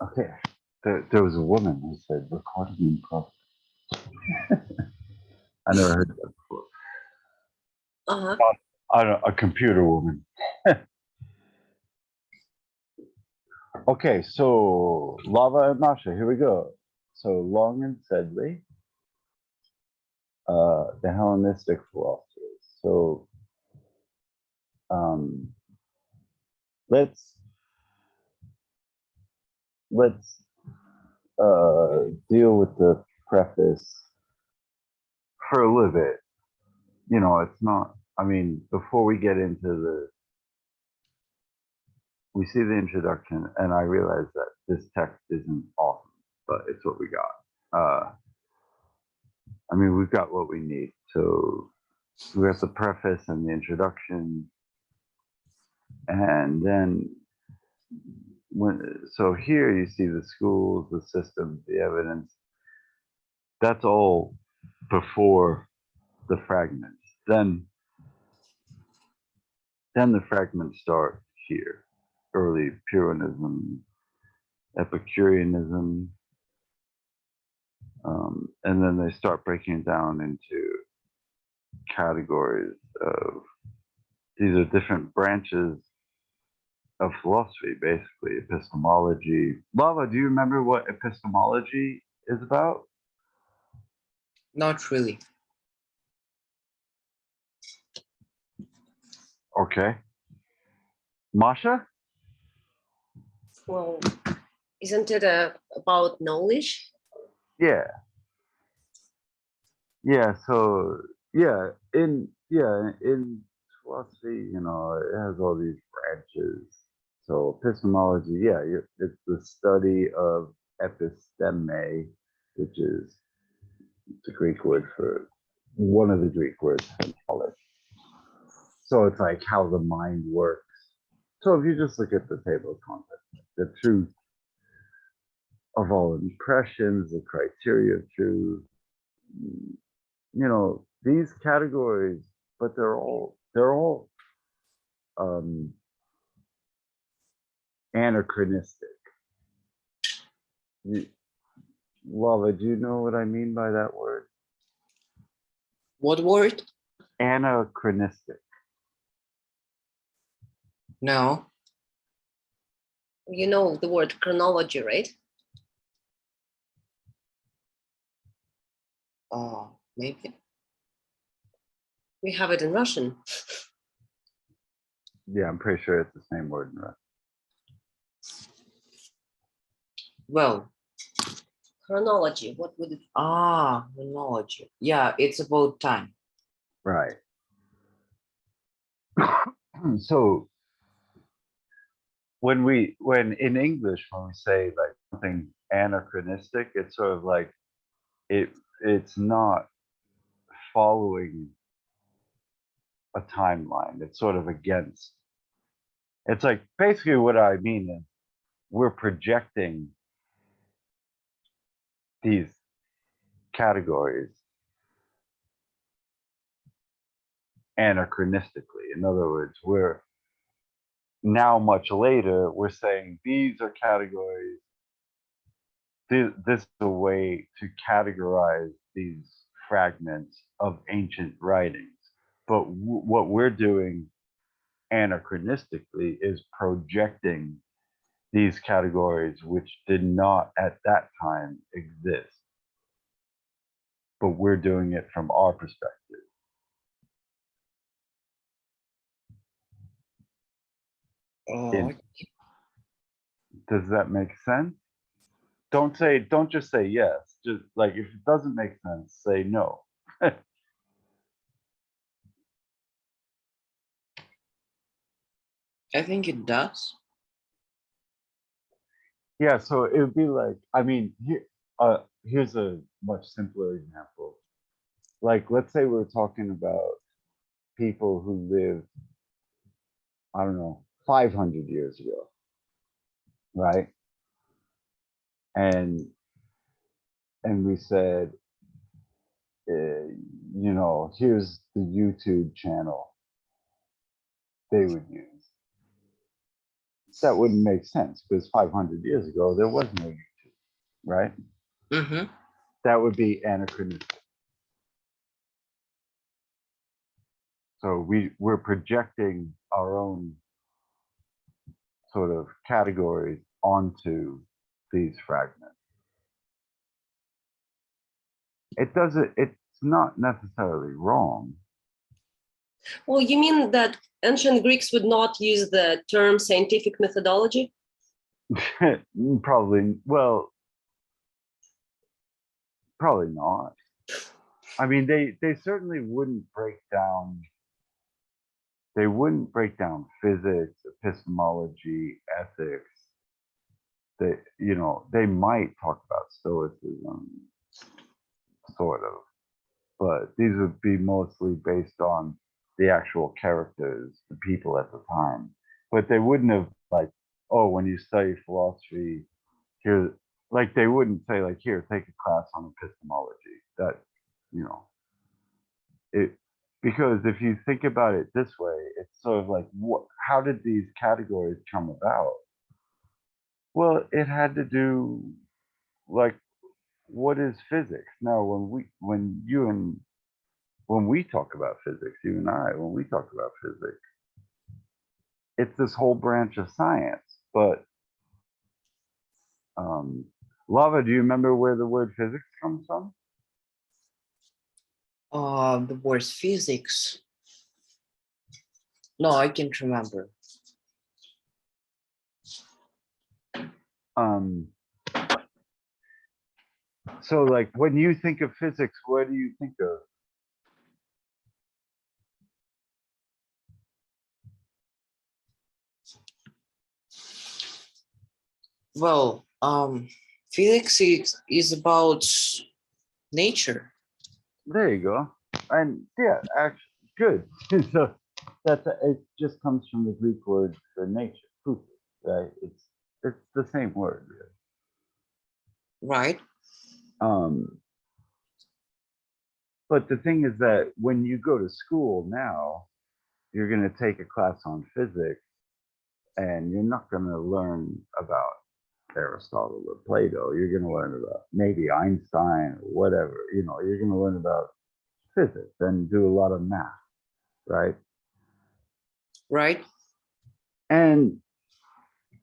Okay, there was a woman who said recording in progress. I never heard that before. Uh-huh. I don't know, a computer woman. Okay, so Lava and Masha, here we go. So Long and Sedley, the Hellenistic philosophers. So let's deal with the preface for a little bit. You know, it's not. I mean, before we get into we see the introduction, and I realize that this text isn't awesome, but it's what we got. I mean, we've got what we need. So we have the preface and the introduction, and then so here you see the schools, the systems, the evidence. That's all before the fragments. Then the fragments start here. Early Pyrrhonism, Epicureanism, and then they start breaking it down into categories of, these are different branches of philosophy, basically. Epistemology. Lava, do you remember what epistemology is about? Not really. Okay. Masha? Well, isn't it about knowledge? Yeah. Yeah, so in philosophy, you know, it has all these branches. So epistemology, yeah, it's the study of episteme, which is the Greek word for, one of the Greek words for knowledge. So it's like how the mind works. So if you just look at the table of contents, the truth of all impressions, the criteria of truth, you know, these categories, but they're all anachronistic. Lava, do you know what I mean by that word? What word? Anachronistic. No. You know the word chronology, right? Oh, maybe. We have it in Russian. Yeah, I'm pretty sure it's the same word in Russian. Well, chronology, what would it? Ah, chronology. Yeah, it's about time. Right. So when in English, when we say like something anachronistic, it's sort of like it's not following a timeline. It's sort of against. It's like basically what I mean is we're projecting these categories anachronistically. In other words, we're now much later, we're saying these are categories. This is a way to categorize these fragments of ancient writings. But what we're doing anachronistically is projecting these categories which did not at that time exist. But we're doing it from our perspective. Oh. Does that make sense? Don't just say yes. Just like if it doesn't make sense, say no. I think it does. Yeah, so it would be like, I mean, here's a much simpler example. Like, let's say we're talking about people who lived, I don't know, 500 years ago, right? And we said, you know, here's the YouTube channel they would use. That wouldn't make sense because 500 years ago there was no YouTube, right? Mm-hmm. That would be anachronistic. So we're projecting our own sort of categories onto these fragments. It's not necessarily wrong. Well, you mean that ancient Greeks would not use the term scientific methodology? Probably, well, probably not. I mean, they certainly wouldn't break down. They wouldn't break down physics, epistemology, ethics. They might talk about stoicism, sort of, but these would be mostly based on the actual characters, the people at the time. But they wouldn't have like, oh, when you study philosophy, here, like they wouldn't say like, here, take a class on epistemology. That, it, because if you think about it this way, it's sort of like, how did these categories come about? Well, it had to do like, what is physics? Now, when we talk about physics, you and I, when we talk about physics, it's this whole branch of science. But Lava, do you remember where the word physics comes from? The word physics. No, I can't remember. So like when you think of physics, what do you think of? Well, physics is about nature. There you go. And yeah, actually, good. So it just comes from the Greek word for nature, physis, right? It's the same word, really. Right. But the thing is that when you go to school now, you're going to take a class on physics, and you're not going to learn about Aristotle or Plato. You're going to learn about maybe Einstein or whatever. You're going to learn about physics and do a lot of math, right? Right. And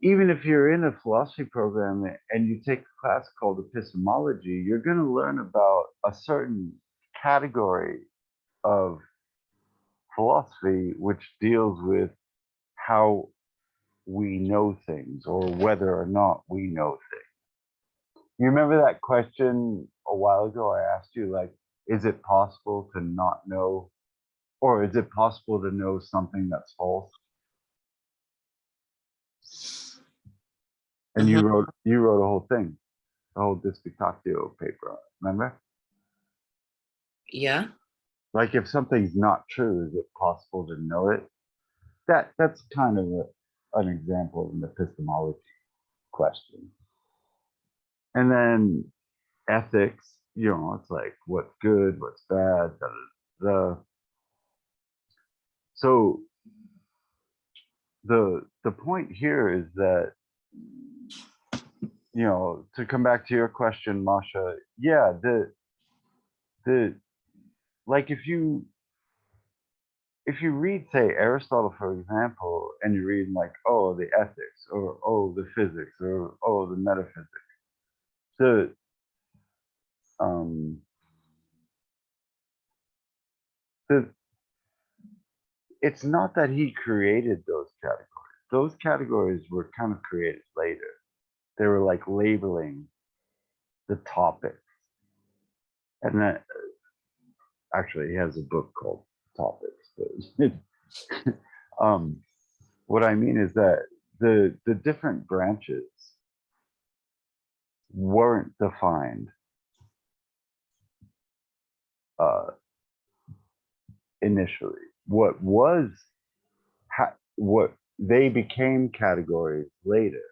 even if you're in a philosophy program and you take a class called epistemology, you're going to learn about a certain category of philosophy which deals with how we know things or whether or not we know things. You remember that question a while ago I asked you, like, is it possible to not know, or is it possible to know something that's false? And you wrote a whole thing, a whole disputatio paper, remember? Yeah. Like if something's not true, is it possible to know it? That's kind of an example of an epistemology question. And then ethics, it's like what's good, what's bad, da, da, da. So the point here is that, to come back to your question, Masha, yeah, the like if you read, say, Aristotle, for example, and you read like, oh, the ethics, or oh, the physics, or oh, the metaphysics, the it's not that he created those categories. Those categories were kind of created later. They were like labeling the topics. And then actually he has a book called Topics. But what I mean is that the different branches weren't defined initially. What they became categories later.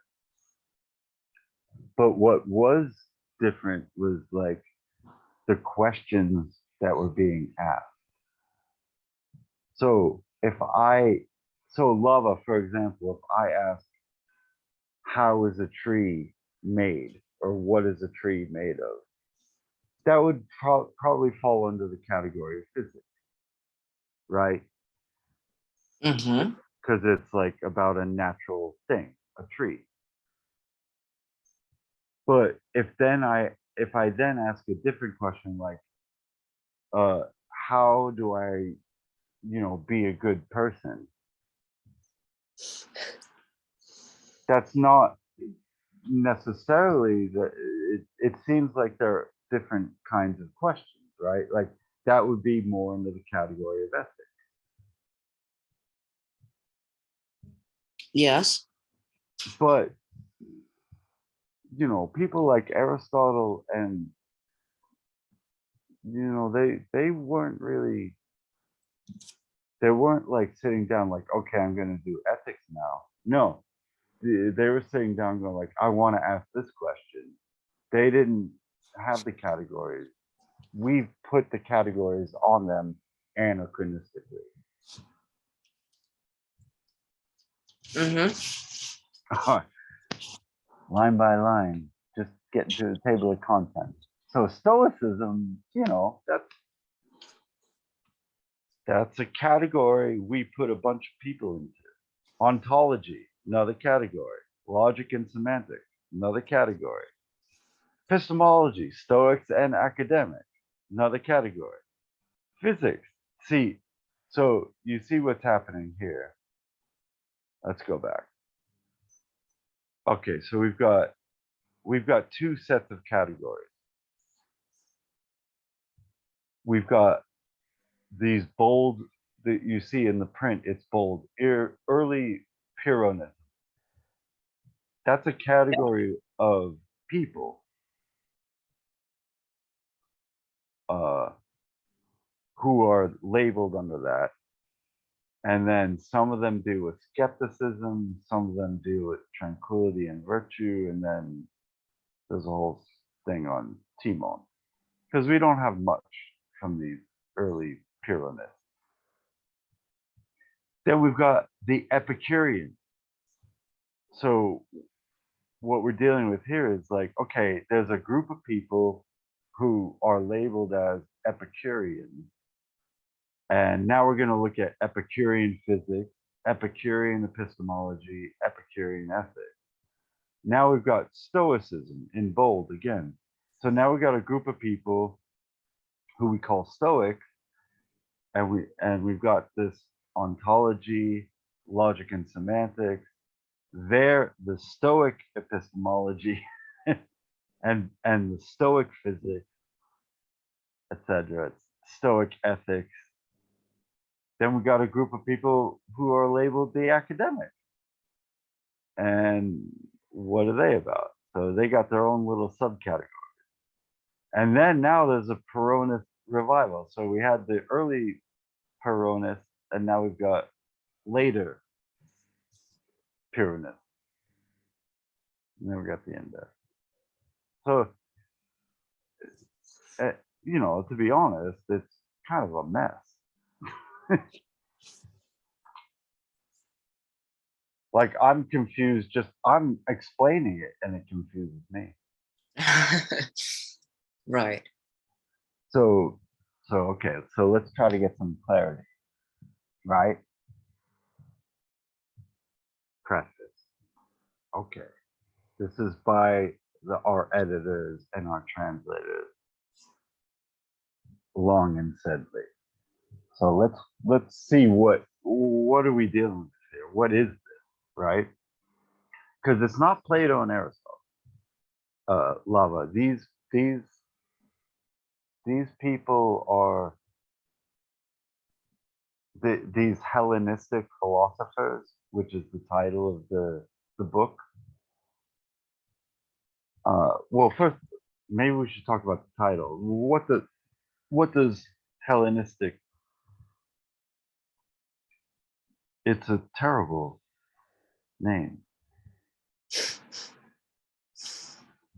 But what was different was like the questions that were being asked. So if I So lava, for example, if I ask, how is a tree made, or what is a tree made of, that would probably fall under the category of physics, right? Mm-hmm. Because it's like about a natural thing, a tree. But if I then ask a different question like, how do I, be a good person? That's not necessarily it seems like there are different kinds of questions, right? Like that would be more into the category of ethics. Yes. But people like Aristotle and they weren't really, they weren't like sitting down like, okay, I'm going to do ethics now. No, they were sitting down going like, I want to ask this question. They didn't have the categories. We've put the categories on them anachronistically. Mm-hmm. Line by line, just get to the table of contents. So Stoicism, that's a category we put a bunch of people into. Ontology, another category. Logic and semantics, another category. Epistemology, Stoics and academic, another category. Physics, so you see what's happening here. Let's go back. Okay, so we've got two sets of categories. We've got these bold that you see in the print, it's bold, early Pyrrhonism. That's a category of people who are labeled under that. And then some of them deal with skepticism, some of them deal with tranquility and virtue, and then there's a whole thing on Timon. Because we don't have much from these early Pyrrhonists. Then we've got the Epicurean. So what we're dealing with here is like, okay, there's a group of people who are labeled as Epicureans. And now we're going to look at Epicurean physics, Epicurean epistemology, Epicurean ethics. Now we've got Stoicism in bold again. So now we've got a group of people who we call Stoics, and we've got this ontology, logic and semantics. They're the Stoic epistemology and the Stoic physics, etc. It's Stoic ethics. Then we got a group of people who are labeled the academic. And what are they about? So they got their own little subcategories. And then now there's a Pyrrhonist revival. So we had the early Pyrrhonists, and now we've got later Pyrrhonists. And then we got the end there. So, to be honest, it's kind of a mess. Like I'm confused, I'm explaining it and it confuses me. Right. So okay, so let's try to get some clarity, right? Preface. Okay. This is by our editors and our translators, Long and Sedley. So let's see what are we dealing with here? What is this, right? Because it's not Plato and Aristotle. Lava. These people are these Hellenistic philosophers, which is the title of the book. Well, first, maybe we should talk about the title. What does Hellenistic? It's a terrible name.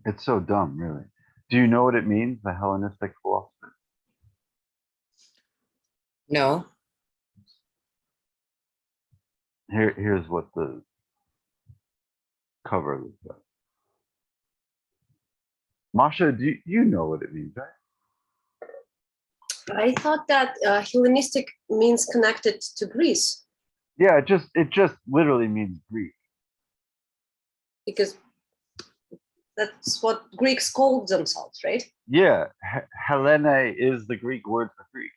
It's so dumb, really. Do you know what it means, the Hellenistic philosophy? No. Here's what the cover looks like. Masha, do you know what it means, right? I thought that Hellenistic means connected to Greece, Yeah, it just literally means Greek. because that's what Greeks called themselves, right? Yeah, Hellene is the Greek word for Greek.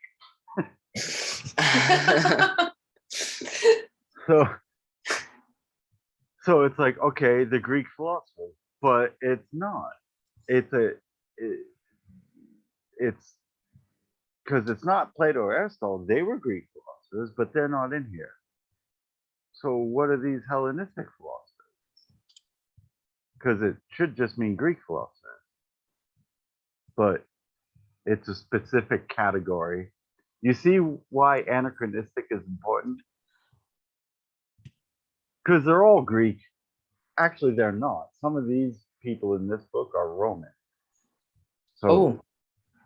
So it's like, okay, the Greek philosophers, but it's not. It's it's because it's not Plato or Aristotle. They were Greek philosophers, but they're not in here. So what are these Hellenistic philosophers? Because it should just mean Greek philosophers, but it's a specific category. You see why anachronistic is important? Because they're all Greek. Actually, they're not. Some of these people in this book are Roman. So,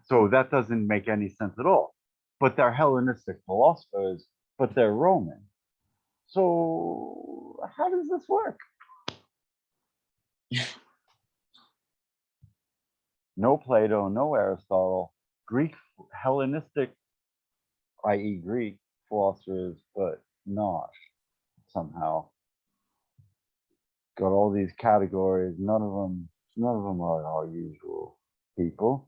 so that doesn't make any sense at all. But they're Hellenistic philosophers, but they're Roman. So how does this work? No Plato, no Aristotle, Greek, Hellenistic, i.e. Greek philosophers, but not somehow. Got all these categories. None of them are our usual people.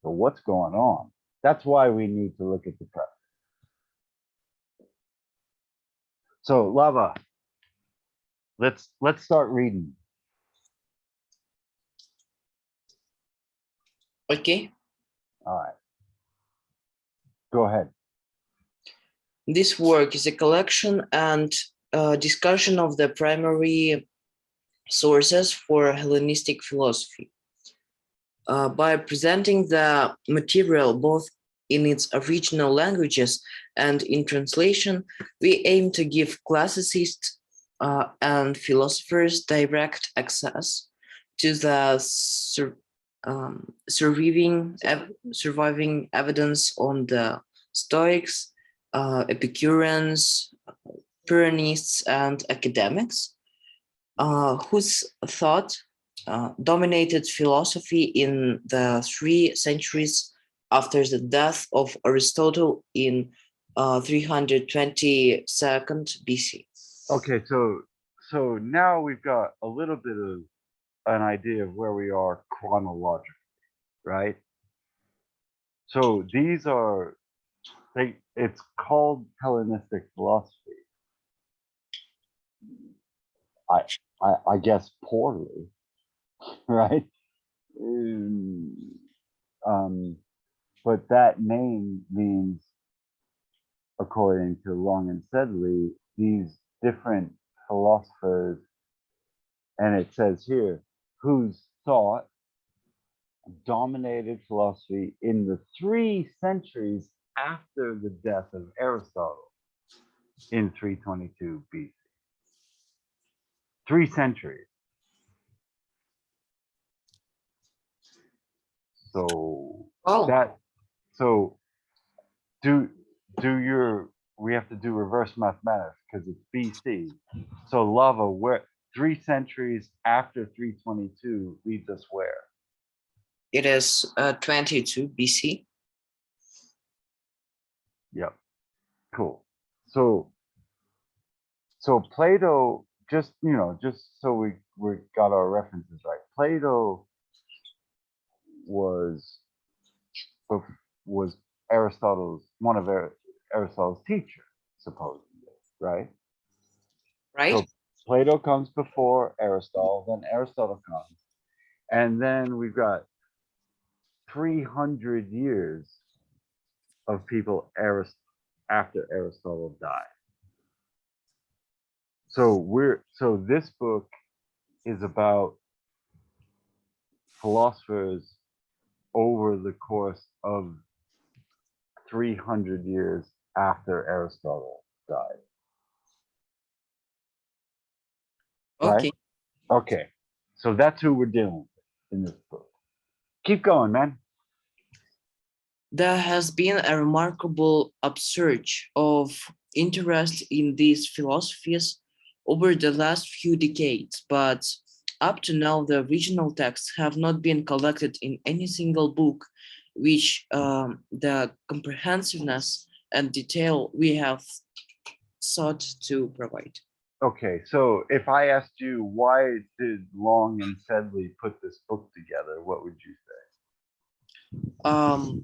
So what's going on? That's why we need to look at the preface. So Lava, let's start reading. Okay. All right. Go ahead. This work is a collection and discussion of the primary sources for Hellenistic philosophy. By presenting the material both in its original languages and in translation, we aim to give classicists and philosophers direct access to the surviving evidence on the Stoics, Epicureans, Pyrrhonists, and academics whose thought dominated philosophy in the 3 centuries after the death of Aristotle in 322 BC. Okay, so now we've got a little bit of an idea of where we are chronologically, right? So these are it's called Hellenistic philosophy. I guess poorly, right? But that name means, according to Long and Sedley, these different philosophers, and it says here, whose thought dominated philosophy in the 3 centuries after the death of Aristotle in 322 BC. 3 centuries. So we have to do reverse mathematics because it's BC. So Lava, where 3 centuries after 322 leads us where? It is 22 BC. Yep. Cool. So Plato, just so we got our references right. Plato was Aristotle's one of Aristotle's teachers, supposedly, right? Right. So Plato comes before Aristotle, then Aristotle comes, and then we've got 300 years of people after Aristotle died. So this book is about philosophers over the course of 300 years after Aristotle died. Okay. Right? Okay. So that's who we're dealing with in this book. Keep going, man. There has been a remarkable upsurge of interest in these philosophies over the last few decades, but up to now, the original texts have not been collected in any single book, which the comprehensiveness and detail we have sought to provide. Okay, so if I asked you why did Long and Sedley put this book together, what would you say?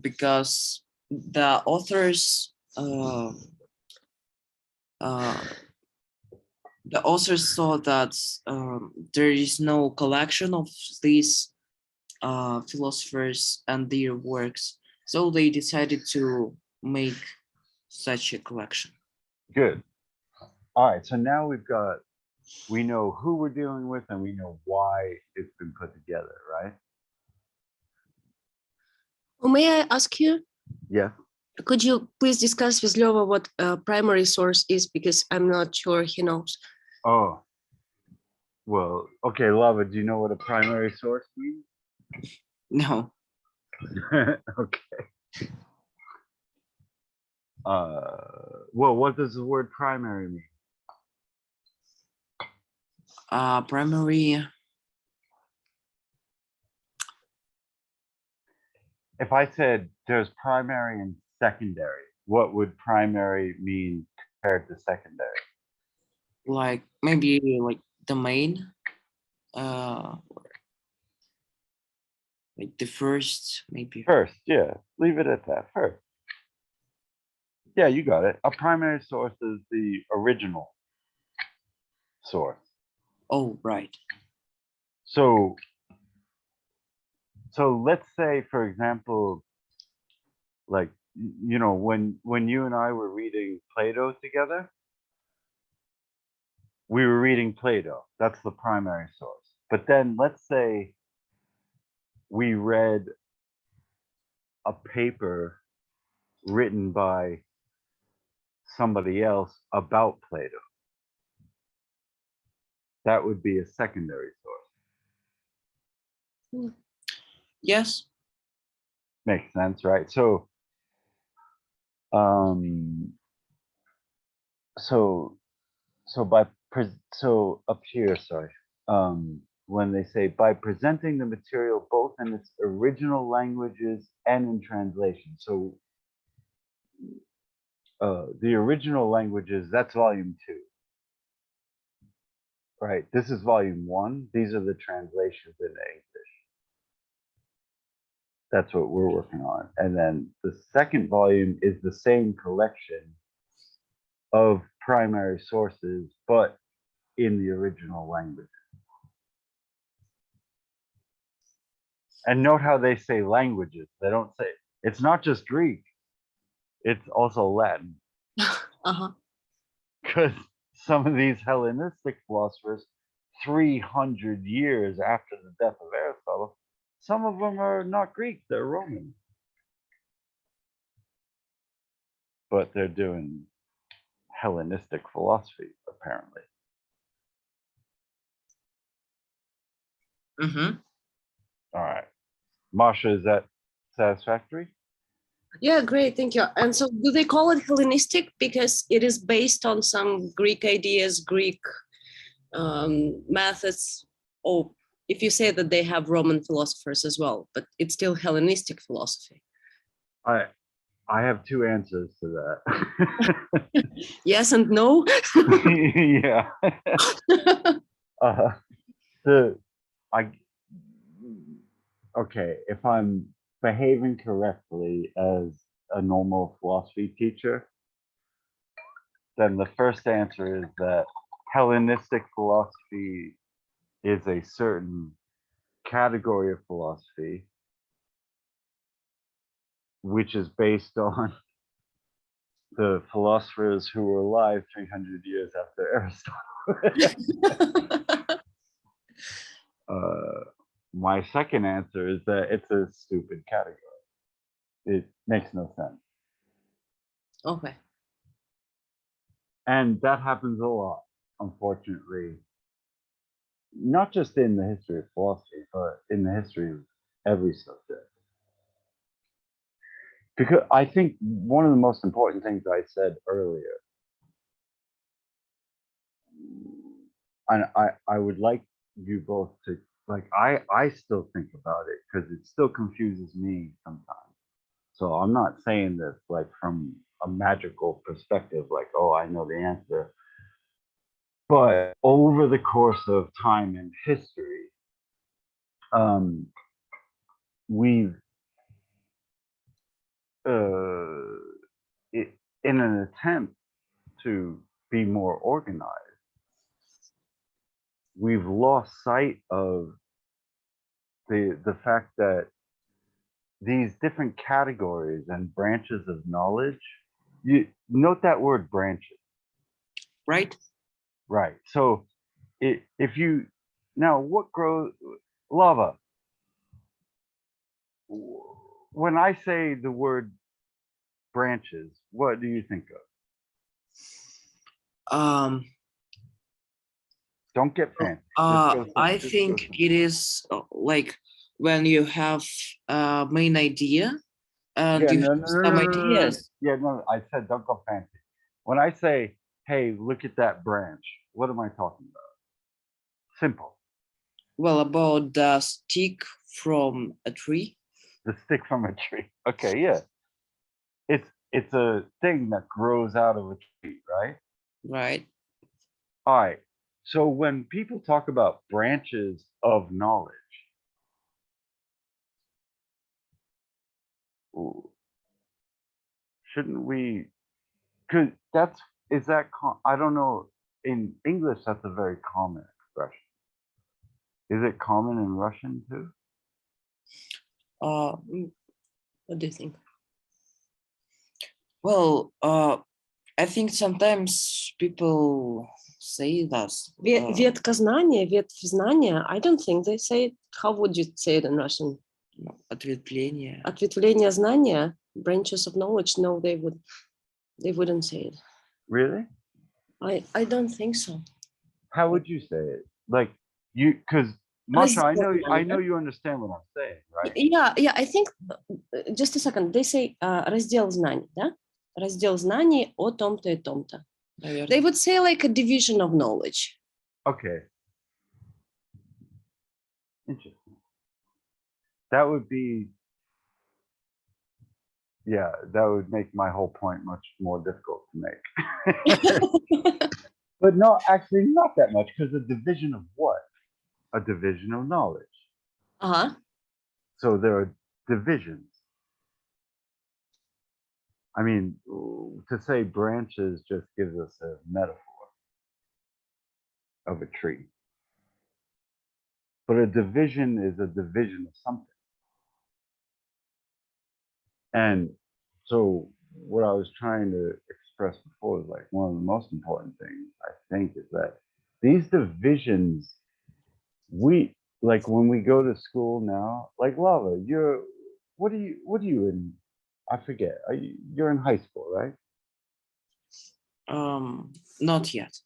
Because the authors saw that there is no collection of these philosophers and their works, so they decided to make such a collection. Good. All right, so now we know who we're dealing with and we know why it's been put together, right? Oh, may I ask you? Yeah. Could you please discuss with Lova what primary source is, because I'm not sure he knows. Oh, well, okay, Lava, do you know what a primary source means? No. Okay. Well, what does the word primary mean? Primary. If I said there's primary and secondary, what would primary mean compared to secondary? Like maybe like the main, like the first, maybe. First, yeah, leave it at that. First. Yeah, you got it. A primary source is the original source. Oh, right. So let's say, for example, like, you know, when you and I were reading Plato together, we were reading Plato. That's the primary source. But then let's say we read a paper written by somebody else about Plato. That would be a secondary source. Yes. Makes sense, right? So up here, sorry. When they say by presenting the material both in its original languages and in translation. So the original languages, that's volume 2. Right, this is volume 1. These are the translations into English. That's what we're working on. And then the second volume is the same collection of primary sources, but in the original language. And note how they say languages. They don't say, it's not just Greek, it's also Latin. Uh-huh. Because some of these Hellenistic philosophers, 300 years after the death of Aristotle, some of them are not Greek, they're Roman. But they're doing Hellenistic philosophy, apparently. Mm-hmm. All right. Masha, is that satisfactory? Yeah, great, thank you. And so do they call it Hellenistic because it is based on some Greek ideas, Greek methods, or if you say that they have Roman philosophers as well, but it's still Hellenistic philosophy? I have 2 answers to that. Yes and no? Yeah. Okay, if I'm behaving correctly as a normal philosophy teacher, then the first answer is that Hellenistic philosophy is a certain category of philosophy which is based on the philosophers who were alive 300 years after Aristotle. My second answer is that it's a stupid category. It makes no sense. Okay. And that happens a lot, unfortunately, not just in the history of philosophy, but in the history of every subject. Because I think one of the most important things I said earlier I would like you both to, like, I still think about it because it still confuses me sometimes. So I'm not saying this like from a magical perspective, like, oh, I know the answer. But over the course of time and history, um, we've, uh, in an attempt to be more organized, we've lost sight of the fact that these different categories and branches of knowledge, you note that word branches, right? right? So if you, now what grows, lava, when I say the word branches, what do you think of? Um, Don't get fancy. Just go I simple. think it is like when you have a main idea and Yeah, you no, have no, no, some no, no, no, no. ideas. Yeah, no, I said don't go fancy. When I say, hey, look at that branch, what am I talking about? Simple. Well, about the stick from a tree, The stick from a tree. Okay, yeah. It's a thing that grows out of a tree, right? right? All right. So when people talk about branches of knowledge, shouldn't we? Because that's, is that I don't know. In English, that's a very common expression. Is it common in Russian too? What do you think? Well, I think sometimes people say that. Ветка знания, ветвь знания. I don't think they say it. How would you say it in Russian? Ответвление. Ответвление знания, branches of knowledge. No, they wouldn't say it. Really? I don't think so. How would you say it? Like you, because Masha, I know you understand what I'm saying, right? Yeah, I think, just a second, they say раздел знаний, да? Раздел знаний о том-то и том-то. Наверное. They would say like a division of knowledge. Okay. Interesting. That would be, yeah, that would make my whole point much more difficult to make. But no, actually not that much, because a division of what? A division of knowledge. Uh-huh. So there are divisions. I mean, to say branches just gives us a metaphor of a tree. But a division is a division of something. And so what I was trying to express before is like one of the most important things I think is that these divisions, we, like when we go to school now, like Lava, what are you in? I forget. You're in high school, right? Not yet.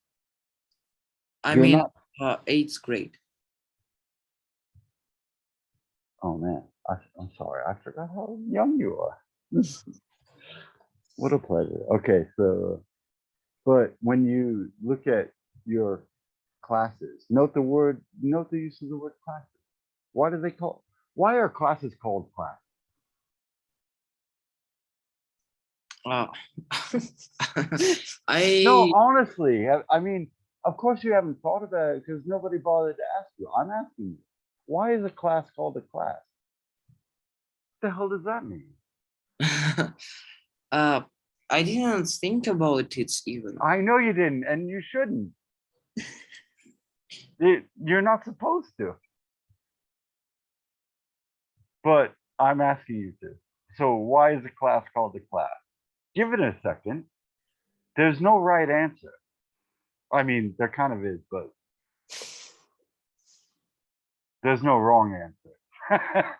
You're I'm in not. 8th grade. Oh man, I'm sorry. I forgot how young you are. What a pleasure. Okay, so, but when you look at your classes, note the use of the word classes. Why are classes called class? Uh, No, honestly, I mean, of course you haven't thought about it because nobody bothered to ask you. I'm asking you, why is a class called a class? What the hell does that mean? I didn't think about it even. I know you didn't, and you shouldn't. You're not supposed to. But I'm asking you to. So why is a class called a class? Give it a second. There's no right answer. I mean, there kind of is, but there's no wrong answer.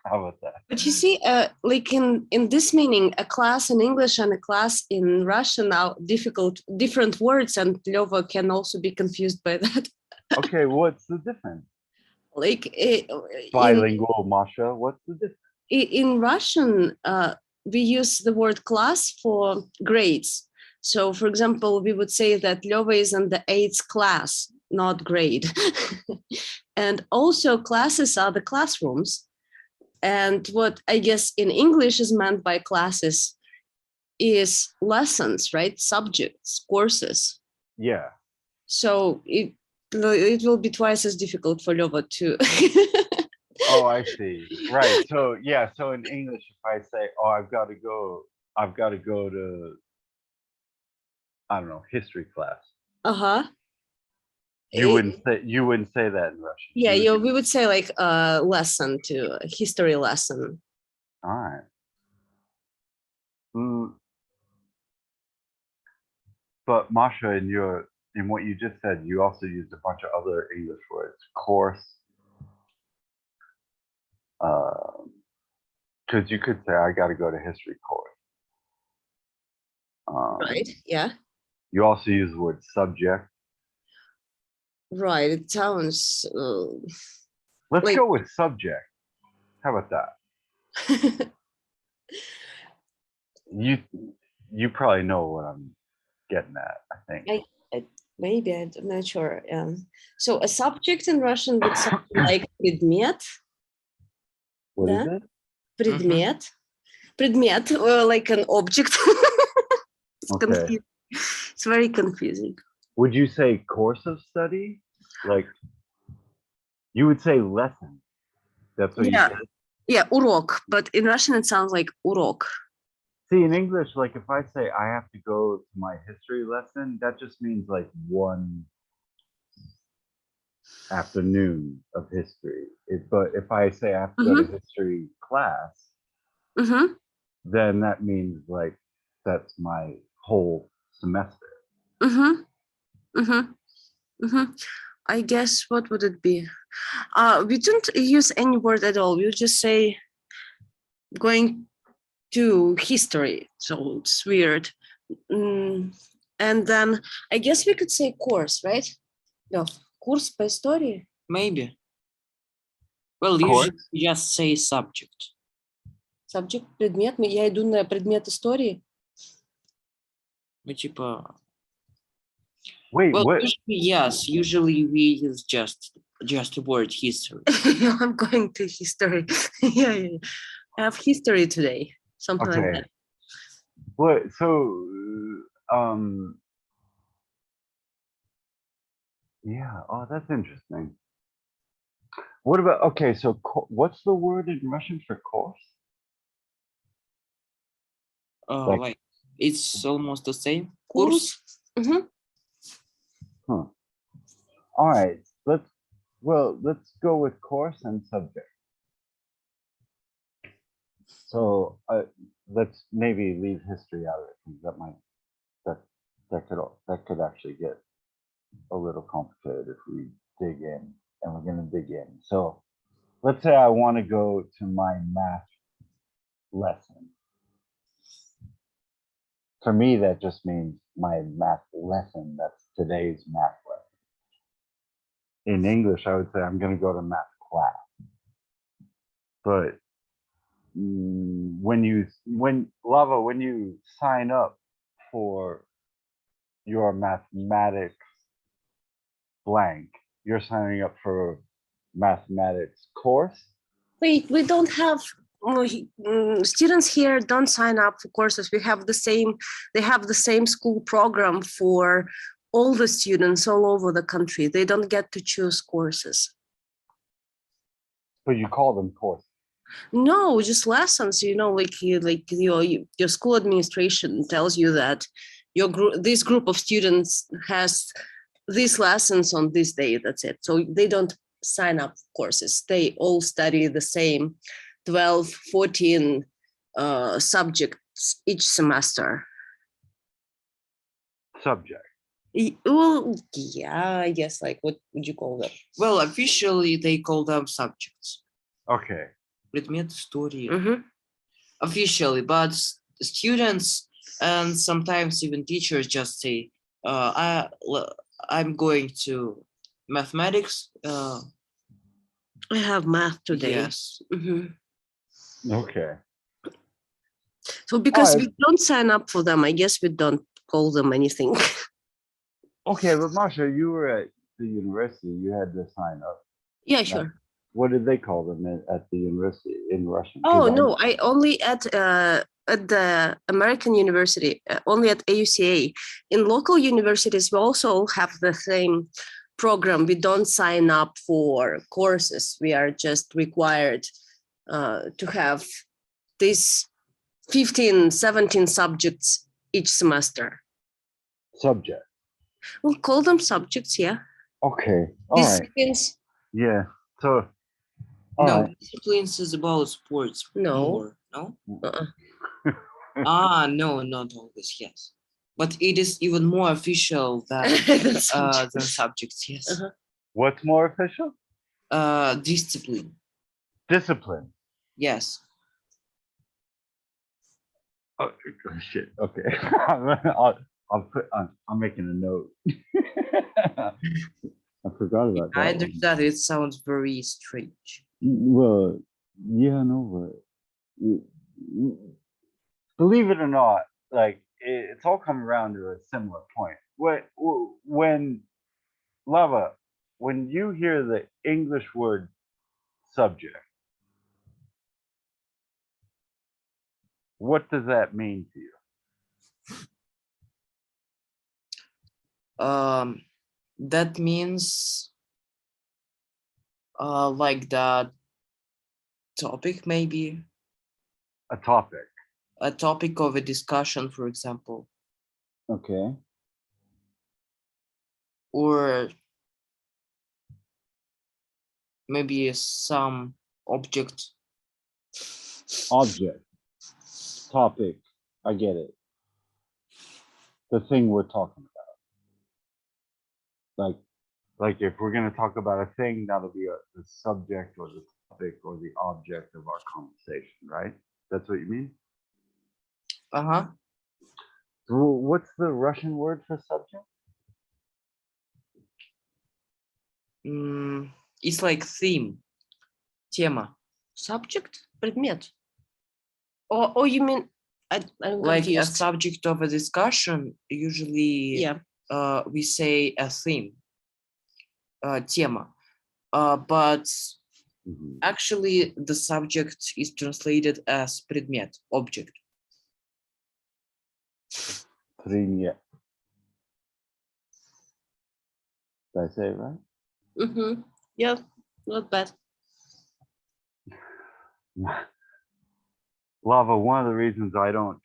How about that? But you see, like in this meaning, a class in English and a class in Russian are different words, and Lova can also be confused by that. Okay, what's the difference? Like Bilingual, Masha, what's the difference? in Russian, we use the word class for grades. So, for example, we would say that Lova is in the 8th class, not grade. And also classes are the classrooms. And what I guess in English is meant by classes is lessons, right? Subjects, courses. Yeah. So it will be twice as difficult for Lova to. Oh, I see. Right. So yeah. So in English, if I say, "Oh, I've got to go to, I don't know, history class," Uh-huh. you wouldn't say that in Russian. Yeah, You would- we would say like a lesson to a history lesson. All right. Mm, but Masha, in what you just said, you also used a bunch of other English words. Course. Because you could say, "I got to go to history course." Right. Yeah. You also use the word subject. Right. It sounds Let's like go with subject. How about that? You probably know what I'm getting at, I think. maybe I'm not sure. So a subject in Russian would sound like предмет. What is Да? it? Предмет. Предмет, like an object. It's Okay. confusing. It's very confusing. Would you say course of study? Like, you would say lesson. That's what Yeah. you said. Yeah, урок, but in Russian it sounds like урок. See, in English, like if I say I have to go to my history lesson, that just means like one afternoon of history. But if I say I have to go to history class, Mm-hmm. then that means like that's my whole semester. Mm-hmm. Mm-hmm. Mm-hmm. I guess what would it be? We don't use any word at all. We just say going to history. So it's weird. And then I guess we could say course, right? No, курс по истории. Maybe. Well, Course? usually you just say subject. Subject, предмет. Я иду на предмет истории. Ну, типа, Wait, well, what? usually, yes, usually we use just the word history. I'm going to history. Yeah. I have history today. Something like Okay. that. What? So, yeah. Oh, that's interesting. What about, okay, so what's the word in Russian for course? Like- Like, it's almost the same. Курс. Course. Huh. All right. Let's go with course and subject. So let's maybe leave history out of it, because that could actually get a little complicated if we dig in, and we're going to dig in. So let's say I want to go to my math lesson. For me, that just means my math lesson. That's today's math lesson. In English, I would say I'm going to go to math class. But when you sign up for your mathematics blank, you're signing up for mathematics course. We don't have students here don't sign up for courses. They have the same school program for all the students all over the country. They don't get to choose courses. But you call them courses. No, just lessons. Like your school administration tells you that this group of students has these lessons on this day. That's it. So they don't sign up for courses. They all study the same 12, 14 subjects each semester. Subject. Well, yeah, I guess, like, what would you call them? Well, officially they call them subjects. Okay. Предмет истории. Mm-hmm. Officially, but students and sometimes even teachers just say, I'm going to mathematics. I have math today. Yes. Mm-hmm. Okay. So because Alright. we don't sign up for them, I guess we don't call them anything. Okay, but Masha, you were the university, you had to sign up. Yeah, sure. What did they call them at the university in Russian? 'Cause Oh no, I only at the American university, only at AUCA. In local universities, we also have the same program. We don't sign up for courses. We are just required to have these 15, 17 subjects each semester. Subject. We'll call them subjects, yeah. Okay. All right. Disciplines. Yeah. So. All No, right. disciplines is about sports. No. More, no? Uh-uh. No, not always, yes. But it is even more official than subjects, yes. Uh-huh. What's more official? Discipline, Discipline. yes. Oh shit. Okay. I'm making a note. I forgot about that. I one. understand it sounds very strange. Well, yeah, no, but believe it or not, like it's all come around to a similar point. When Lava, when you hear the English word subject, what does that mean to you? That means like the topic, maybe A topic. a topic of a discussion, for example, Okay. or maybe some object. Object. Topic. I get it. The thing we're talking about. Like if we're going to talk about a thing, that'll be the subject or the topic or the object of our conversation, right? That's what you mean? Uh-huh. So what's the Russian word for subject? It's like theme, тема. Subject, предмет. Or you mean I'm Like a confused. subject of a discussion, usually Yeah. we say a theme, тема. But actually the subject is translated as предмет, object. Предмет. Did I say it right? Mm-hmm. Yeah, not bad. Lava, one of the reasons I call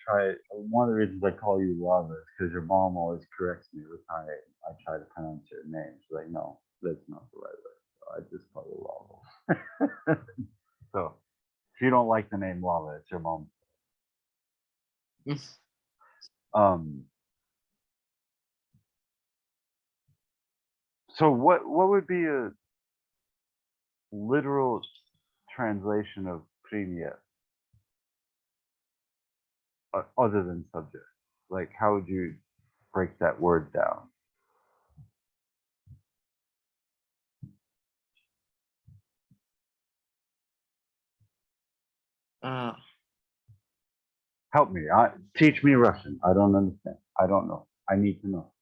you Lava is because your mom always corrects me every time I try to pronounce your name. She's like, no, that's not the right way. So I just call you Lava. So if you don't like the name Lava, it's your mom. So what would be a literal translation of premier other than subject? Like, how would you break that word down? Help me. Teach me Russian. I don't understand. I don't know. I need to know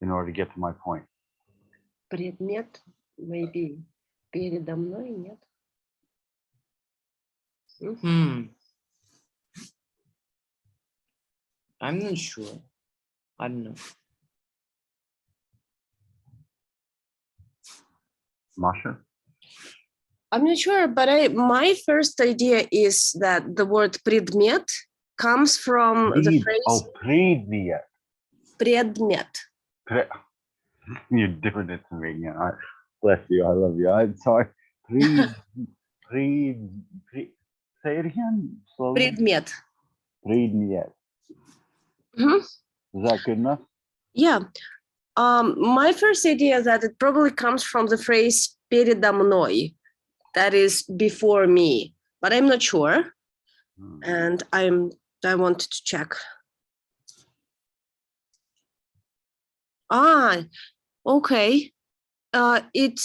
in order to get to my point. Предмет, maybe. Передо мной, нет? I'm not sure. I don't know. Masha? I'm not sure, but my first idea is that the word предмет comes from the phrase Предмет. предмет. You're doing it to me. Yeah. Bless you. I love you. I'm sorry. Say it again. Slowly. Предмет. Предмет. Mm-hmm. Is that good enough? Yeah. My first idea is that it probably comes from the phrase передо мной, that is before me, but I'm not sure, and I wanted to check. Okay. It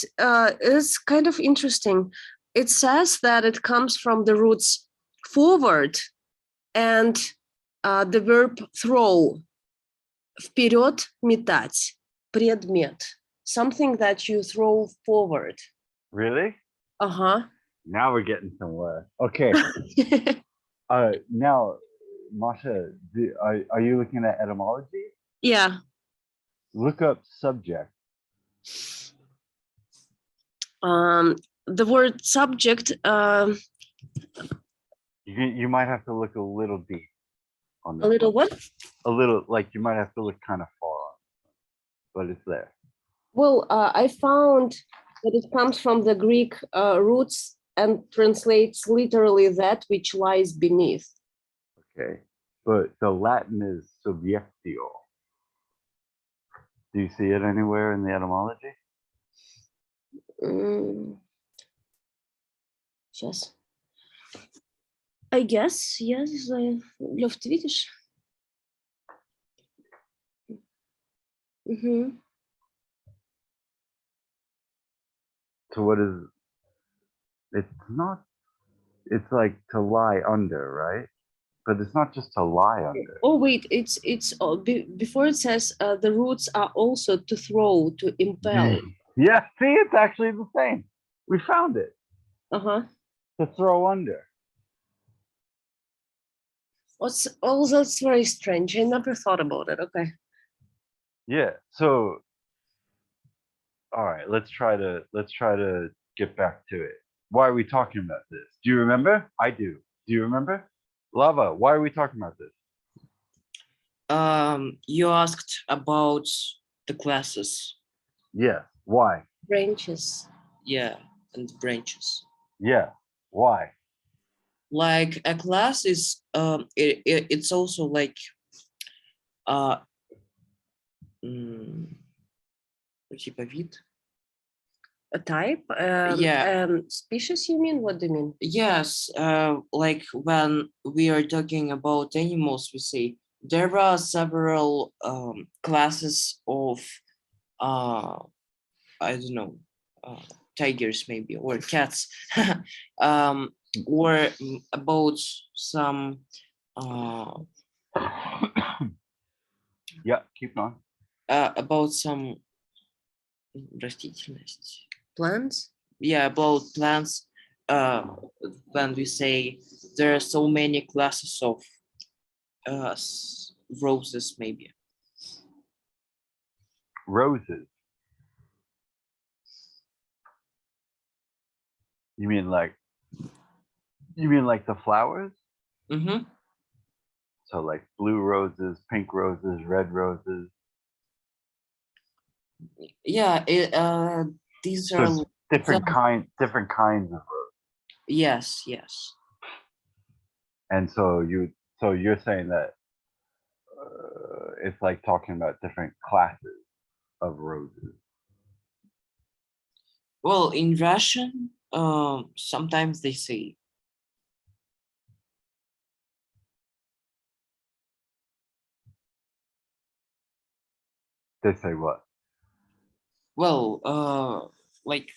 is kind of interesting. It says that it comes from the roots forward and the verb throw, вперед метать. предмет, something that you throw forward. Really? Uh-huh. Now we're getting somewhere. Okay. Now, Masha, are you looking at etymology? Yeah. Look up subject. The word subject, You might have to look a little deep on this. a little one. what? A little, like you might have to look kind of far on, but it's there. Well, I found that it comes from the Greek roots and translates literally that which lies beneath. Okay, but the Latin is subjectio. Do you see it anywhere in the etymology? Сейчас. I guess, yes. Лев, ты видишь? So what is, it's not, it's like to lie under, right? But it's not just to lie under. Oh wait, it's before it says the roots are also to throw, to impel. Yeah, see, it's actually the same. We found it. Uh-huh. To throw under. That's very strange. I never thought about it. Okay. Yeah. So, all right, let's try to get back to it. Why are we talking about this? Do you remember? I do. Do you remember? Lava, why are we talking about this? You asked about the classes. Yeah. Why? Branches. Yeah, and branches. Yeah. Why? Like a class is it's also like типа вид. A type? Yeah. Species, you mean? What do you mean? Yes, like when we are talking about animals, we say there are several classes of I don't know, tigers maybe, or cats, or about some Yeah, keep going. about some растительность. Plants? Yeah, about plants. When we say there are so many classes of roses, maybe. Roses. You mean like the flowers? Mm-hmm. So like blue roses, pink roses, red roses. Yeah, these So are it's different kinds of roses. yes, yes. And so you're saying that it's like talking about different classes of roses. Well, in Russian, sometimes they say They say what? well, like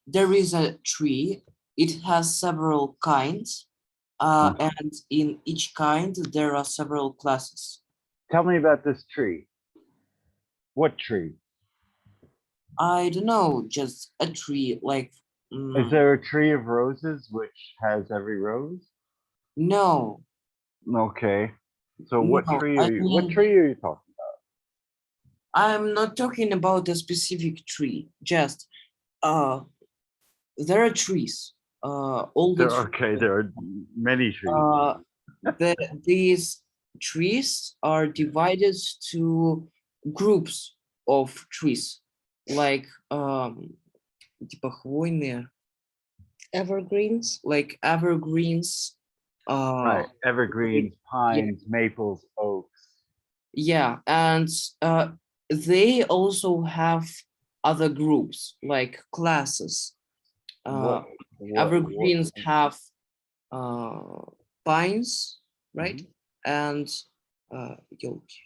there is a tree. It has several kinds, and in each kind there are several classes. Tell me about this tree. What tree? I don't know, just a tree. Like Is there a tree of roses which has every rose? no, Okay. So what no. tree I are you mean, talking about? I'm not talking about a specific tree. Just there are trees. All the There are many trees. these trees are divided to groups of trees, like типа хвойные, Evergreens? like evergreens. Right. Evergreens, pines, maples, oaks. Yeah, and they also have other groups like classes. What Evergreens have pines, right? And елки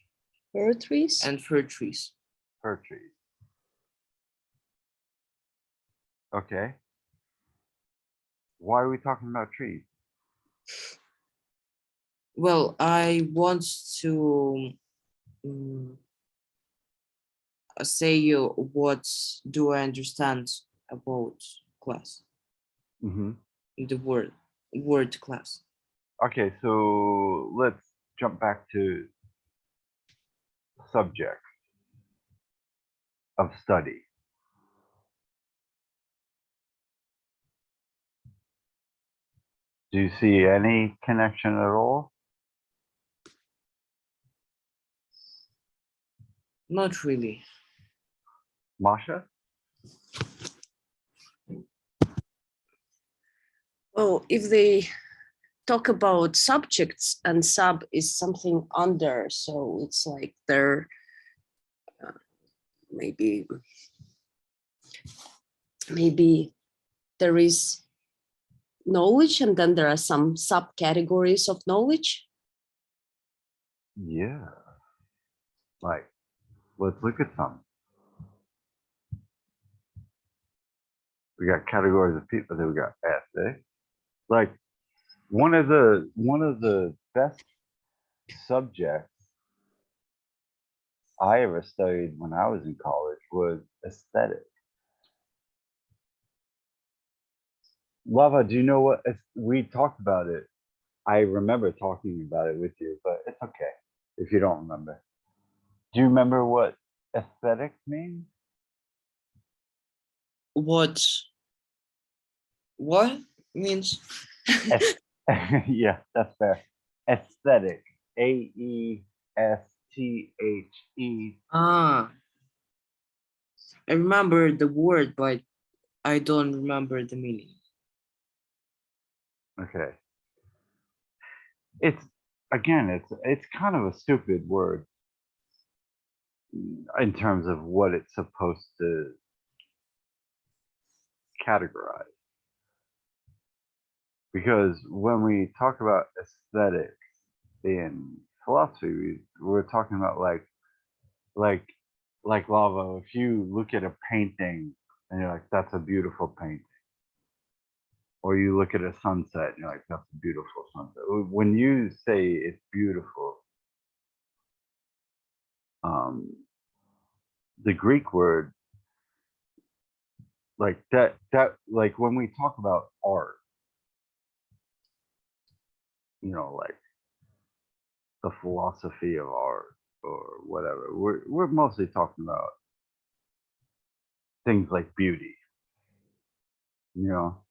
Fir trees? and fir trees. Fir trees. Okay. Why are we talking about trees? Well, I want to mm, say you what do I understand about class, Hmm. the word class. Okay, so let's jump back to subject of study. Do you see any connection at all? Not really. Masha? Well, if they talk about subjects and sub is something under, so it's like there maybe there is knowledge and then there are some subcategories of knowledge. Yeah. Like, let's look at some. We got categories of people, then we got ethics. Like one of the best subjects I ever studied when I was in college was aesthetic. Lava, do you know what we talked about it? I remember talking about it with you, but it's okay if you don't remember. Do you remember what aesthetic means? What means? Aes- yeah, that's fair. Aesthetic. Aesthe. Ah, I remember the word, but I don't remember the meaning. Okay. It's again, it's kind of a stupid word in terms of what it's supposed to categorize. Because when we talk about aesthetics in philosophy, we're talking about like like Lava. If you look at a painting and you're like, that's a beautiful painting, or you look at a sunset and you're like, that's a beautiful sunset. When you say it's beautiful, the Greek word like that like when we talk about art, like the philosophy of art or whatever, we're mostly talking about things like beauty, you know,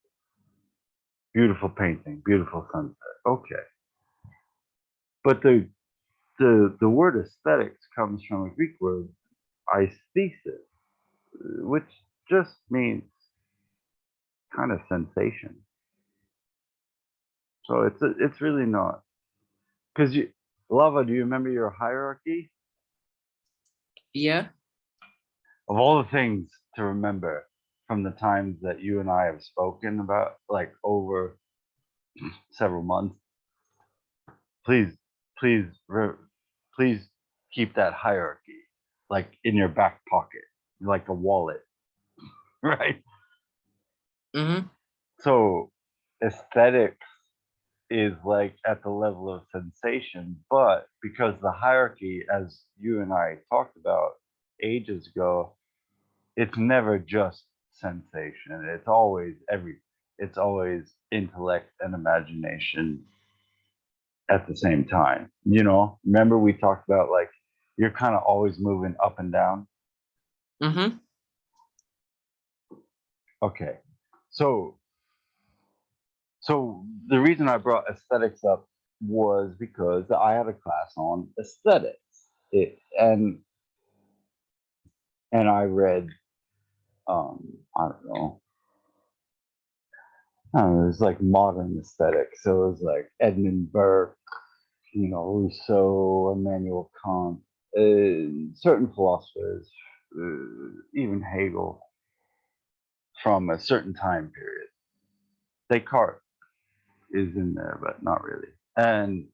beautiful painting, beautiful sunset. Okay. But the word aesthetics comes from a Greek word aesthesis, which just means kind of sensation. So it's really not because you Lava, do you remember your hierarchy? Yeah. Of all the things to remember from the times that you and I have spoken about, like over several months, please, please, please keep that hierarchy like in your back pocket, like a wallet, right? Mm-hmm. So aesthetics is like at the level of sensation, but because the hierarchy, as you and I talked about ages ago, it's never just sensation. It's always intellect and imagination at the same time. Remember we talked about like you're kind of always moving up and down. Mm-hmm. Okay. So the reason I brought aesthetics up was because I had a class on aesthetics. And I read I don't know. I don't know, it was like modern aesthetics. So it was like Edmund Burke, Rousseau, Immanuel Kant, certain philosophers, even Hegel from a certain time period. Descartes is in there, but not really. And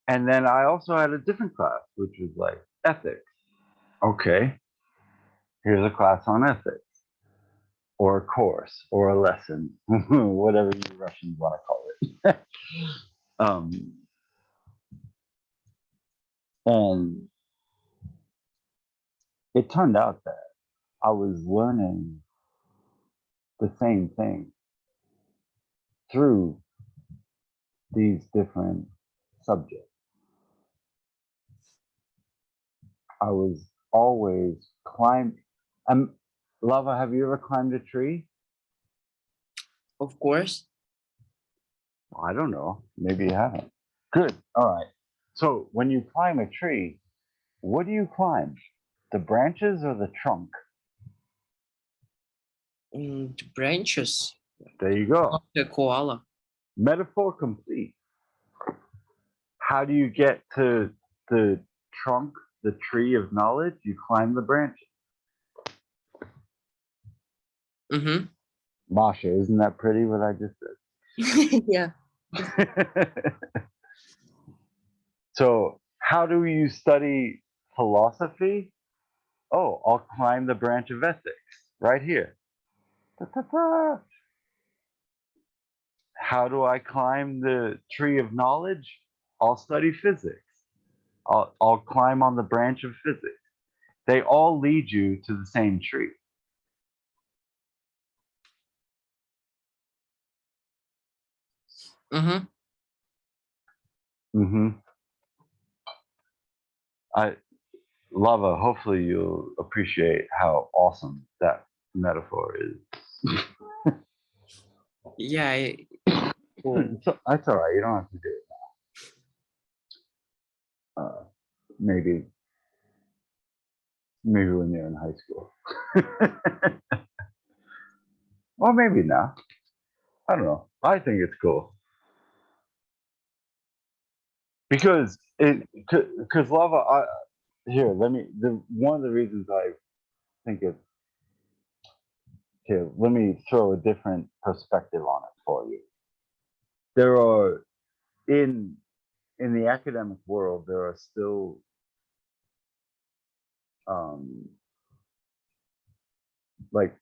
then I also had a different class, which was like ethics. Okay, here's a class on ethics, or a course, or a lesson, whatever you Russians want to call it. um, And it turned out that I was learning the same thing through these different subjects. I was always climbing. Lava, have you ever climbed a tree? Of course. I don't know. Maybe you haven't. Good. All right. So when you climb a tree, what do you climb? The branches or the trunk? The branches There you go. of the koala. Metaphor complete. How do you get to the trunk, the tree of knowledge? You climb the branches. Mm-hmm. Masha, isn't that pretty what I just Yeah. said? So how do you study philosophy? Oh, I'll climb the branch of ethics right here. Ta-ta-ta. How do I climb the tree of knowledge? I'll study physics. I'll climb on the branch of physics. They all lead you to the same tree. Mm-hmm. Mm-hmm. Lava, hopefully you'll appreciate how awesome that metaphor is. Yeah. Cool. So, that's all right. You don't have to do it now. Maybe when you're in high school. Or maybe not. I don't know. I think it's cool. Because Lava, one of the reasons I think it's, here, let me throw a different perspective on it for you. There are, in the academic world, there are still like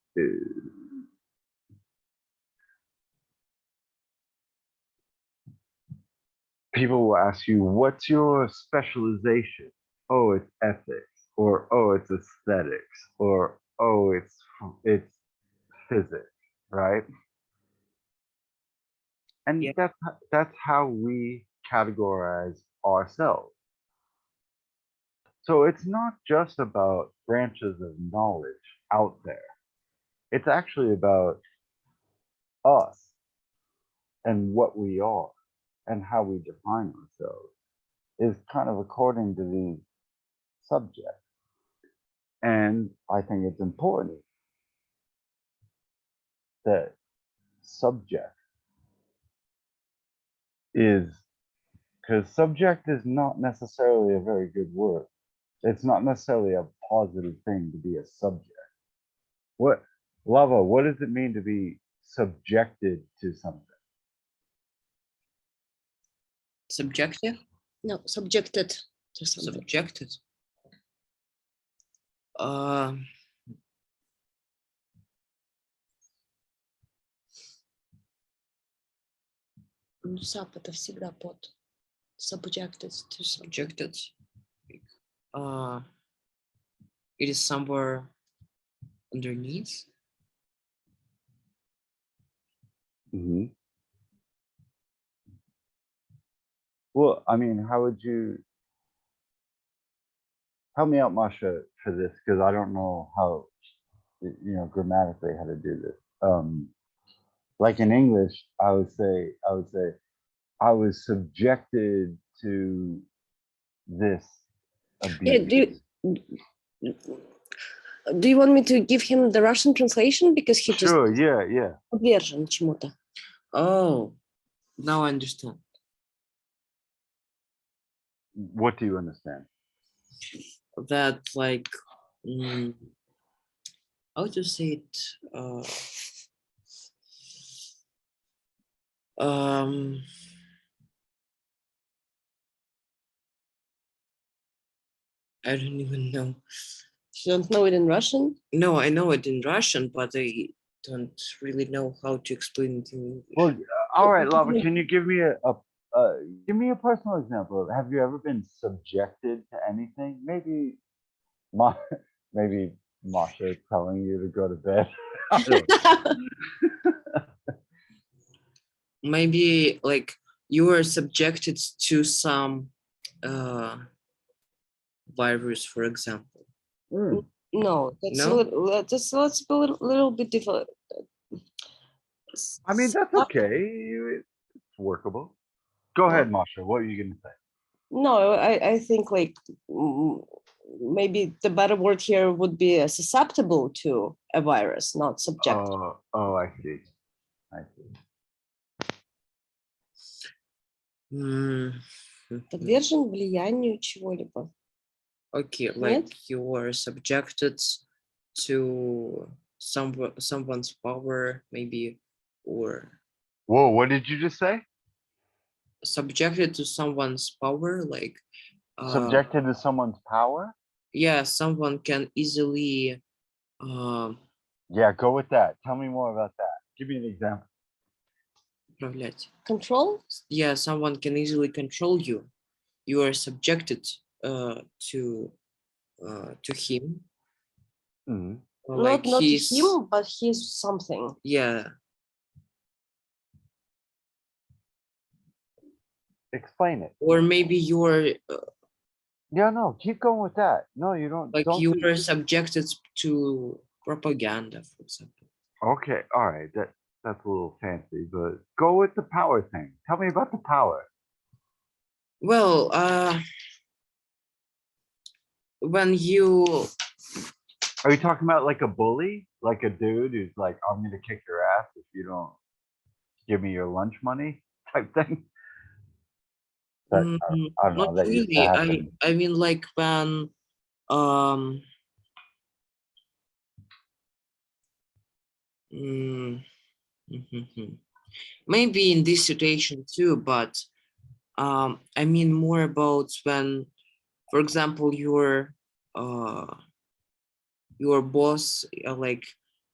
people will ask you, what's your specialization? Oh, it's ethics, or oh, it's aesthetics, or oh, it's physics, right? And Yeah. that's how we categorize ourselves. So it's not just about branches of knowledge out there. It's actually about us and what we are and how we define ourselves is kind of according to these subjects. And I think it's important that subject is, because subject is not necessarily a very good word. It's not necessarily a positive thing to be a subject. What, Lava, what does it mean to be subjected to something? Subjective. No, subjected to something. Subjected. Ну, sub это всегда под. Subjected to something. Subjected. It is somewhere underneath. Mm-hmm. Well, I mean, how would you help me out, Masha, for this? Because I don't know how, grammatically how to do this. Like in English, I would say, I was subjected to this Yeah, abuse. do you want me to give him the Russian translation? Because he just Sure, yeah. подвержен чему-то. Oh, now I understand. What do you understand? That like, how to say it? I don't even know. You don't know it in Russian? No, I know it in Russian, but I don't really know how to explain it in English. Well, all right, Lava, can you give me a Give me a personal example. Have you ever been subjected to anything? Maybe, Ma- maybe Masha telling you to go to bed. I don't know. Maybe like you were subjected to some virus, for example. Mm. No, that's a No? little, let's be a little bit different. I mean, that's okay. It's workable. Go ahead, Masha. What are you going to say? No, I think like maybe the better word here would be susceptible to a virus, not subject. Oh, I see. I see. Mm, Подвержен влиянию чего-либо. Okay, Нет? like you were subjected to someone's power, maybe, or Whoa, what did you just say? subjected to someone's power, like Subjected to someone's power? yeah, someone can easily Yeah, go with that. Tell me more about that. Give me an example. управлять. Control? Yeah, someone can easily control you. You are subjected to him. Mhm. Like Not he's him, but he's something. yeah. Explain it. Or maybe you're Yeah, no, keep going with that. No, you don't. like Don't you do- were subjected to propaganda, for example. Okay, all right. That's a little fancy, but go with the power thing. Tell me about the power. Well, when you Are you talking about like a bully, like a dude who's like, "I'm gonna kick your ass if you don't give me your lunch money" type thing? That, I don't not know. That used to really. happen. I mean like when um mm, maybe in this situation too, but I mean more about when, for example, your boss like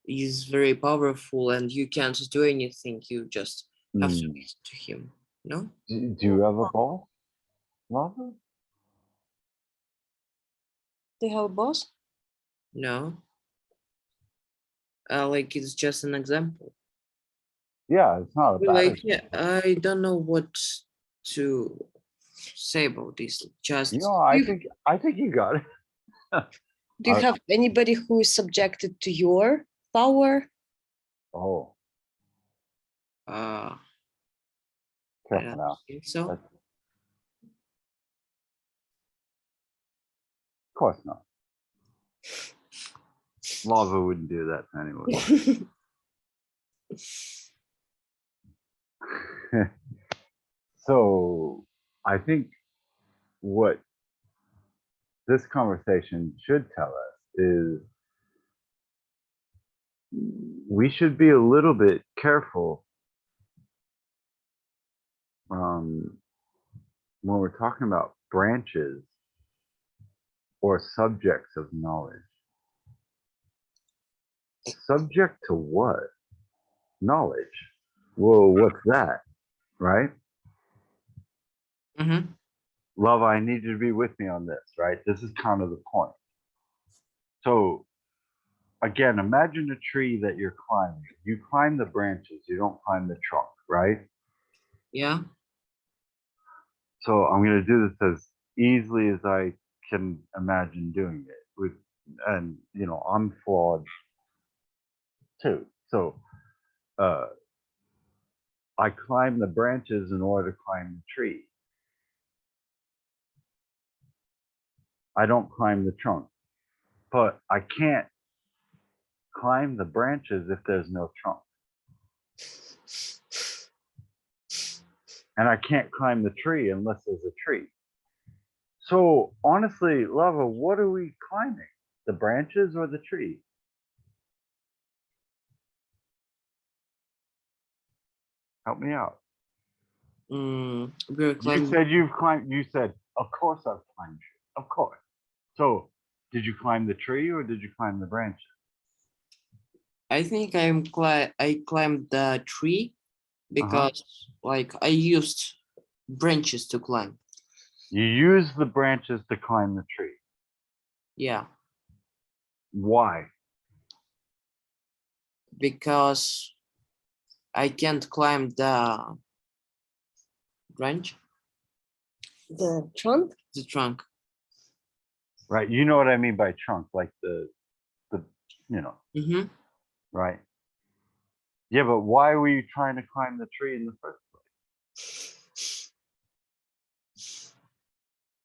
is very powerful and you can't do anything. You just have to Mm. listen to him. No? Do you have a boss? Lava? They have a boss? No. Like it's just an example. Yeah, it's not a bad Like yeah, example. I don't know what to say about this. Just You know, I think you got it. Do you I- have anybody who is subjected to your power? Oh, I careful don't now. think so. Of course not. Lava wouldn't do that to anyone. So I think what this conversation should tell us is we should be a little bit careful when we're talking about branches or subjects of knowledge. Subject to what? Knowledge. Well, what's that? Right? Mm-hmm. Love, I need you to be with me on this, right? This is kind of the point. So again, imagine a tree that you're climbing. You climb the branches, you don't climb the trunk, right? Yeah. So I'm going to do this as easily as I can imagine doing it with, and you know, I'm flawed too. So I climb the branches in order to climb the tree. I don't climb the trunk, but I can't climb the branches if there's no trunk. And I can't climb the tree unless there's a tree. So honestly, Lava, what are we climbing? The branches or the tree? Help me out. We're You climbing. said you've climbed. You said, of course I've climbed. Of course. So did you climb the tree or did you climb the branches? I think I climbed the tree because like I used branches to climb. You use the branches to climb the tree. Yeah, Why? because I can't climb the branch, The trunk? the trunk. Right. You know what I mean by trunk, like the you know, Mm-hmm. right? Yeah, but why were you trying to climb the tree in the first place?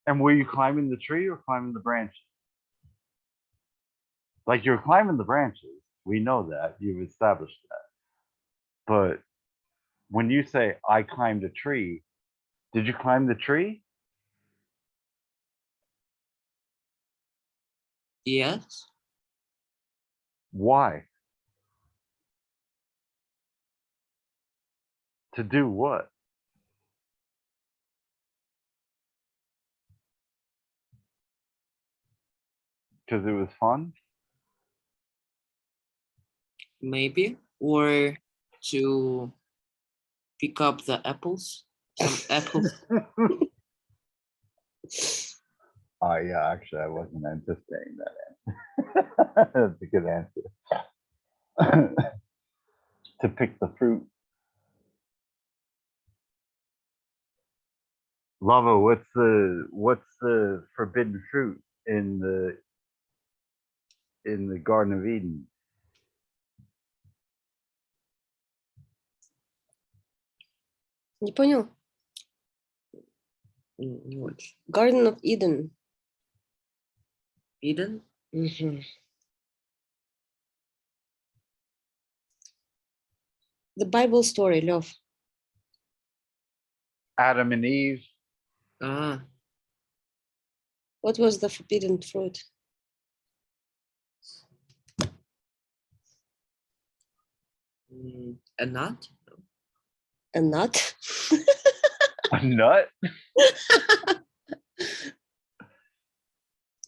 And were you climbing the tree or climbing the branches? Like you're climbing the branches. We know that. You've established that. But when you say I climbed a tree, did you climb the tree? Yes, Why? To do what? Because it was fun? maybe, or to pick up the apples, some apples. Oh yeah, actually I wasn't anticipating that answer. That's a good answer. To pick the fruit. Lava, what's the forbidden fruit in the Garden of Eden? Не понял. Не очень. Garden of Eden. Eden? Мгм. The Bible story, Lев. Adam and Eve. Ah, What was the forbidden fruit? a nut? A nut? A nut?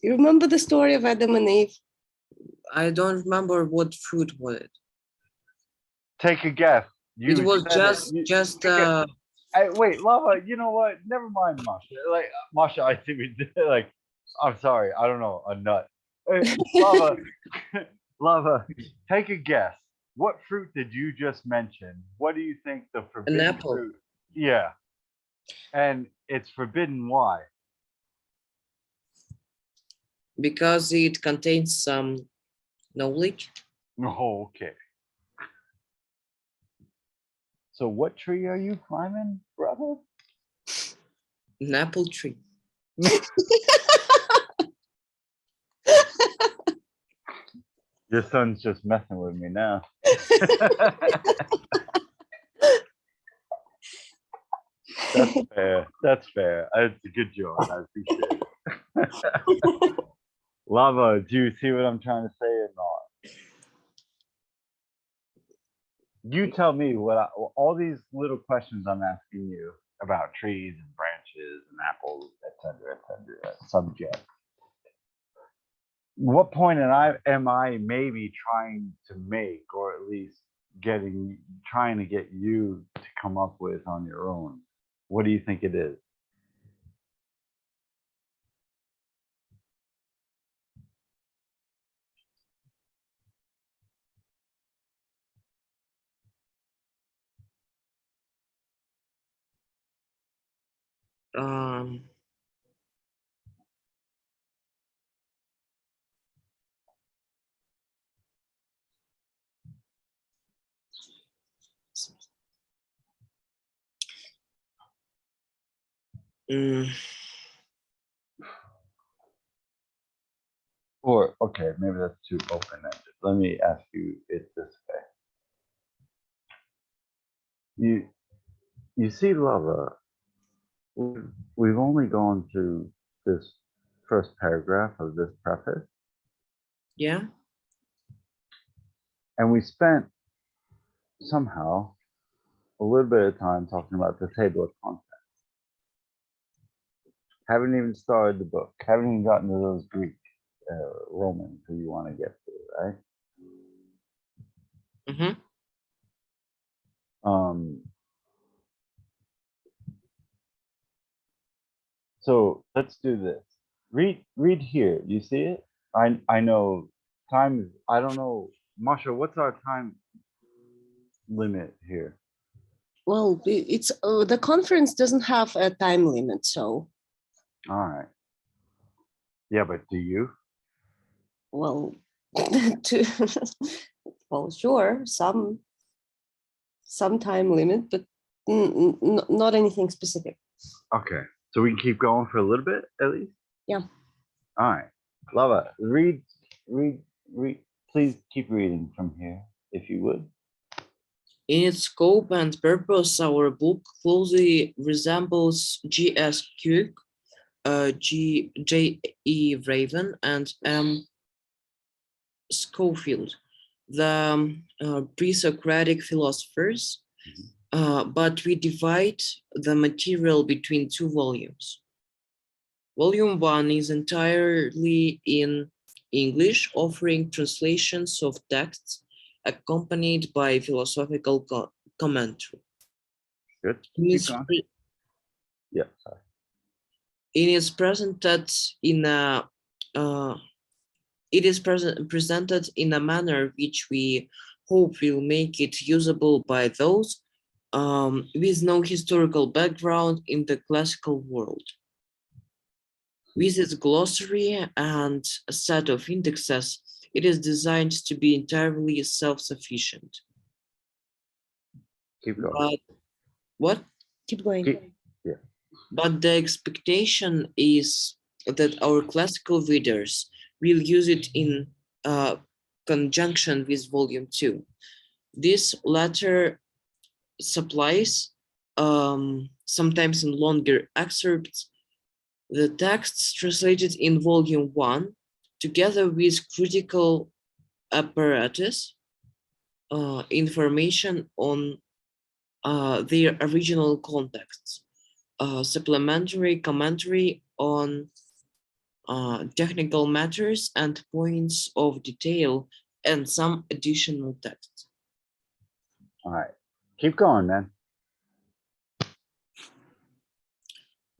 You remember the story of Adam and Eve? I don't remember what fruit was it. Take a guess. It was said just take wait, Lava, you know what? Never mind, Masha. Like Masha, I think we did like I'm sorry, I don't know, a nut. Lava, Lava, take a guess. What fruit did you just mention? What do you think the forbidden apple. fruit? Yeah. And it's forbidden why? Because it contains some knowledge. Oh, okay. So what tree are you climbing, brother? An apple tree. Your son's just messing with me now. That's fair. That's fair. It's a good joke. I appreciate it. Lava, do you see what I'm trying to say or not? You tell me all these little questions I'm asking you about trees and branches and apples, etc., subject. What point am I maybe trying to make, or at least trying to get you to come up with on your own? What do you think it is? Um, mm, Or okay, maybe that's too open-ended. Let me ask you it this way. You see, Lava, we've only gone through this first paragraph of this preface, yeah. and we spent somehow a little bit of time talking about the table of contents. Haven't even started the book. Haven't even gotten to those Greek Romans who you want to get to, right? Mm-hmm. So let's do this. Read here. You see it? I know time. I don't know, Masha. What's our time limit here? Well, it's the conference doesn't have a time limit, so All right. Yeah, but do you? well, to, well, sure, some time limit, but not anything specific. Okay. So we can keep going for a little bit at least. Yeah. All right. Lava, read. Please keep reading from here, if you would. In its scope and purpose, our book closely resembles G.S. Kirk, J.E. Raven, and M. Schofield, the pre-Socratic philosophers, but we divide the material between two volumes. Volume 1 is entirely in English, offering translations of texts accompanied by philosophical commentary. Good. It Keep is, going. pre- Yeah. Sorry. it is presented in a presented in a manner which we hope will make it usable by those with no historical background in the classical world. With its glossary and a set of indexes, it is designed to be entirely self-sufficient. Keep going. But what? Keep going. Yeah. But the expectation is that our classical readers will use it in conjunction with volume 2. This latter supplies, sometimes in longer excerpts, the texts translated in volume 1, together with critical apparatus, information on their original contexts, supplementary commentary on technical matters and points of detail, and some additional text. All right. Keep going, man.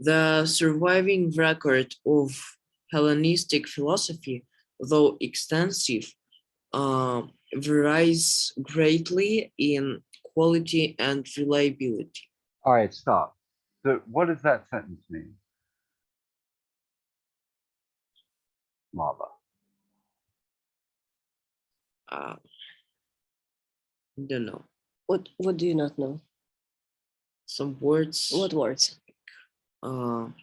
The surviving record of Hellenistic philosophy, though extensive, varies greatly in quality and reliability. All right. Stop. So what does that sentence mean? Lava. I don't know. What do you not know? Some words. What words?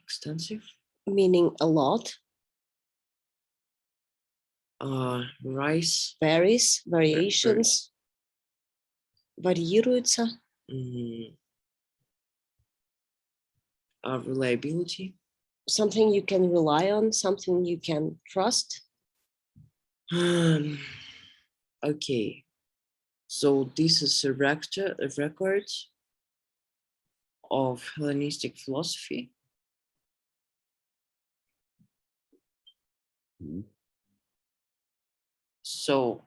Extensive. Meaning a lot, Rise. varies, variations, варьируется. Reliability. Something you can rely on, something you can trust. Okay, so this is a record of Hellenistic philosophy. Mhm. So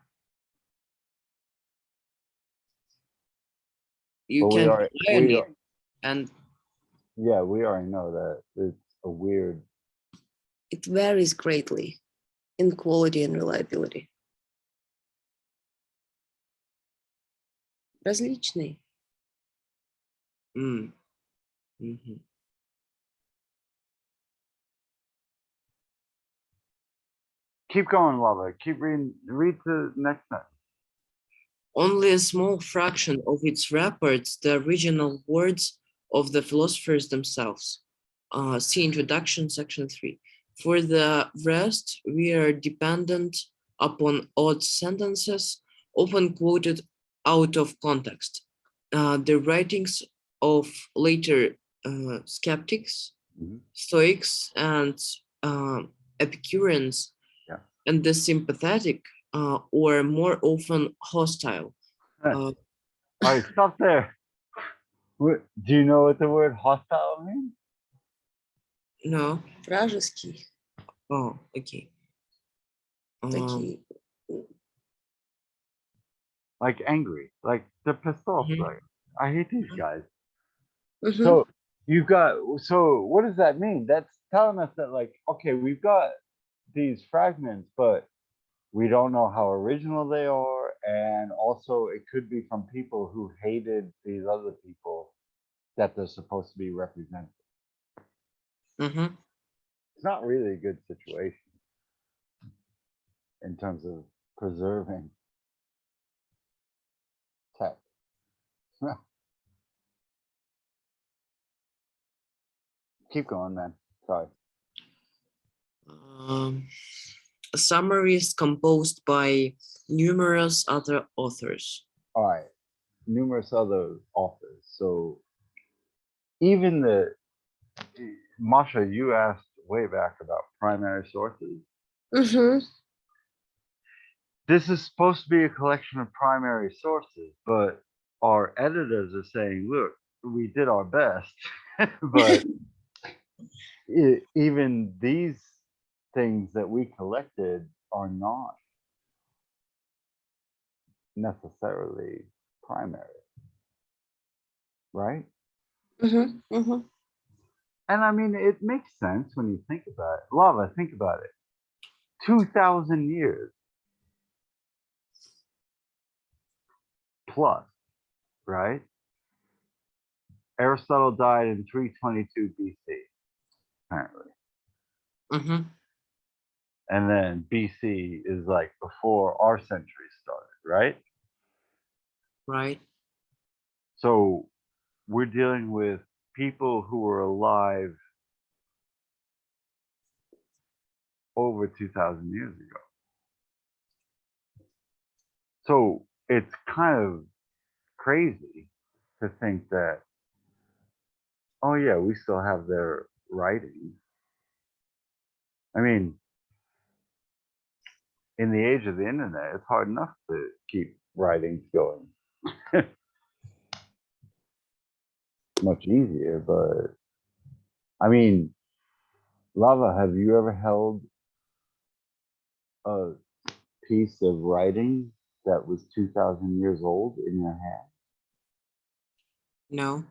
you But can rely on it, and yeah, we already know that it's a weird. It varies greatly in quality and reliability. Различный. mhm. Keep going, Lava. Keep reading. Read to the next sentence. Only a small fraction of its reports the original words of the philosophers themselves. See introduction, section 3. For the rest, we are dependent upon odd sentences, often quoted out of context. The writings of later skeptics, Stoics, and Epicureans, and the sympathetic or more often hostile. All right, stop there. Do you know what the word hostile means? No. Вражеский. Oh, okay. Такие. Like angry, like they're pissed off. Mhm. Like I hate these guys. Mhm. So you've got. So what does that mean? That's telling us that, like, okay, we've got these fragments, but we don't know how original they are, and also it could be from people who hated these other people that they're supposed to be representing. Mm-hmm. It's not really a good situation in terms of preserving text. Keep going, man. Sorry. A summary is composed by numerous other authors. All right. Numerous other authors. So even Masha, you asked way back about primary sources. Mm-hmm. This is supposed to be a collection of primary sources, but our editors are saying, look, we did our best, but even these things that we collected are not necessarily primary, right? Mm-hmm. Mm-hmm. And I mean, it makes sense when you think about it. Lava, think about it. 2,000 years plus, right? Aristotle died in 322 BC, apparently. Mm-hmm. And then BC is like before our century started, right? Right. So we're dealing with people who were alive over 2,000 years ago. So it's kind of crazy to think that, oh yeah, we still have their writings. I mean, in the age of the internet, it's hard enough to keep writings going. Much easier, but I mean, Lava, have you ever held a piece of writing that was 2,000 years old in your hand? No.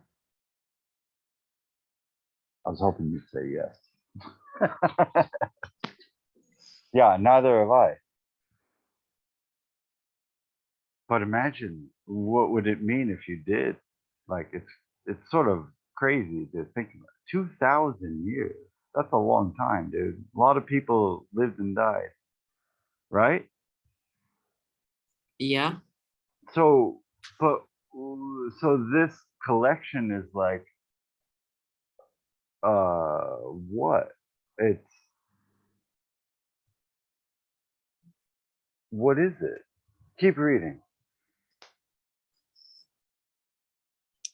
I was hoping you'd say yes. Yeah, neither have I. But imagine what would it mean if you did? Like it's sort of crazy to think about. 2,000 years. That's a long time, dude. A lot of people lived and died, right? Yeah. So, but so this collection is like, what? It's what is it? Keep reading.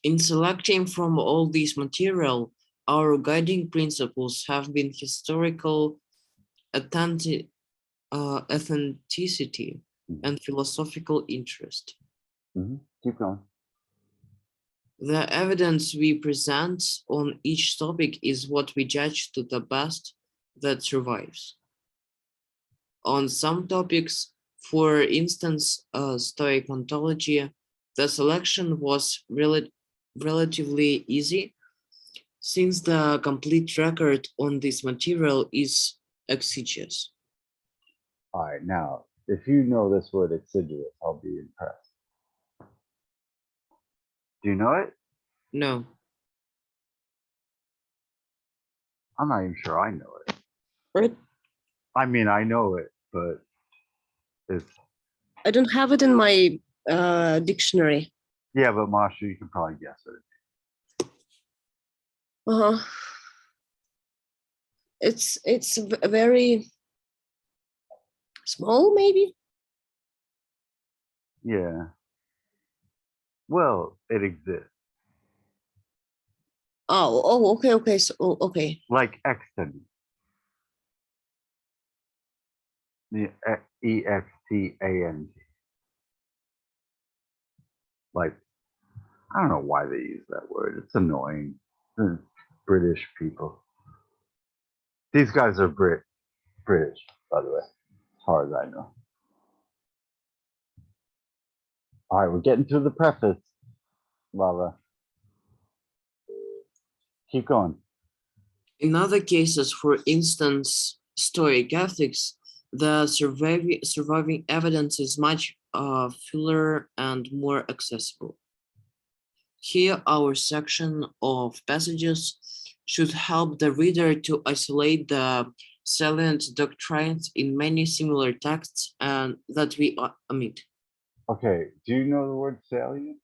In selecting from all this material, our guiding principles have been historical authenticity and philosophical interest. Keep going. The evidence we present on each topic is what we judge to the best that survives. On some topics, for instance, Stoic ontology, the selection was relatively easy, since the complete record on this material is exiguous. All right, now, if you know this word exiguous, I'll be impressed. Do you know it? No. I'm not even sure I know it. Right? I mean, I know it, but it's I don't have it in my dictionary. yeah. But Masha, you can probably guess it. Uh-huh. It's very small, maybe. Yeah. Well, it exists. Oh, okay, okay. So, okay. Like extant. Yeah, EXTANT. Like, I don't know why they use that word. It's annoying. British people. These guys are British, by the way, as far as I know. All right, we're getting to the preface, Lava. Keep going. In other cases, for instance, Stoic ethics, the surviving evidence is much fuller and more accessible. Here, our section of passages should help the reader to isolate the salient doctrines in many similar texts and that we omit. Okay, do you know the word salient?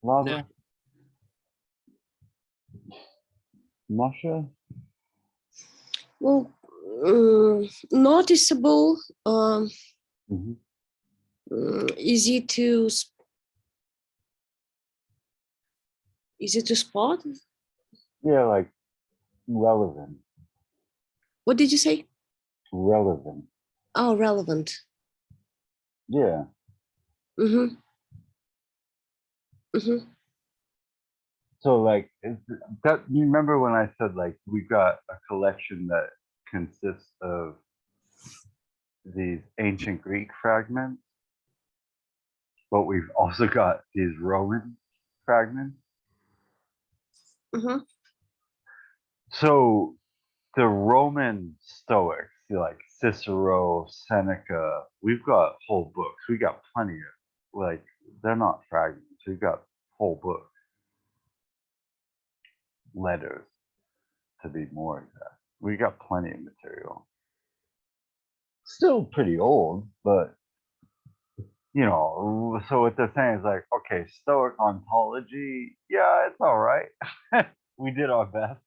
Lava? Masha? Well, noticeable, Mhm. easy to spot. Yeah, like relevant. What did you say? Relevant. Oh, relevant. Yeah. Mm-hmm. Mm-hmm. So like that, you remember when I said like we've got a collection that consists of these ancient Greek fragments, but we've also got these Roman fragments. Mm-hmm. So the Roman Stoics, like Cicero, Seneca, we've got whole books. We got plenty of, like, they're not fragments. We've got whole books, letters to be more exact. We got plenty of material. Still pretty old, but you know, so what they're saying is like, okay, Stoic ontology, yeah, it's all right. We did our best.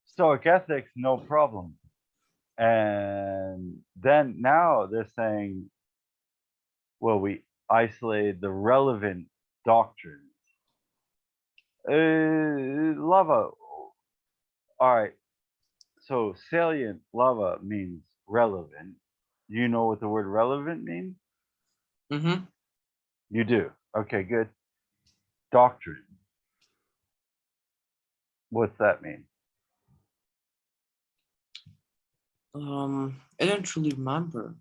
Stoic ethics, no problem. And then now they're saying, well, we isolated the relevant doctrines. Lava, all right. So salient lava means relevant. You know what the word relevant means? Mm-hmm. You do. Okay, good. Doctrine. What's that mean? I don't really remember.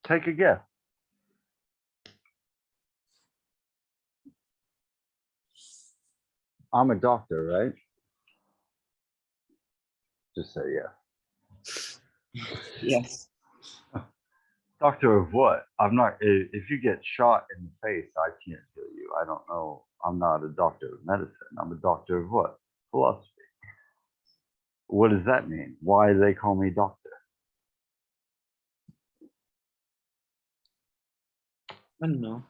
Take a guess. I'm a doctor, right? Just say yeah. Yes. Doctor of what? I'm not. If you get shot in the face, I can't kill you. I don't know. I'm not a doctor of medicine. I'm a doctor of what? Philosophy. What does that mean? Why do they call me doctor? I don't know.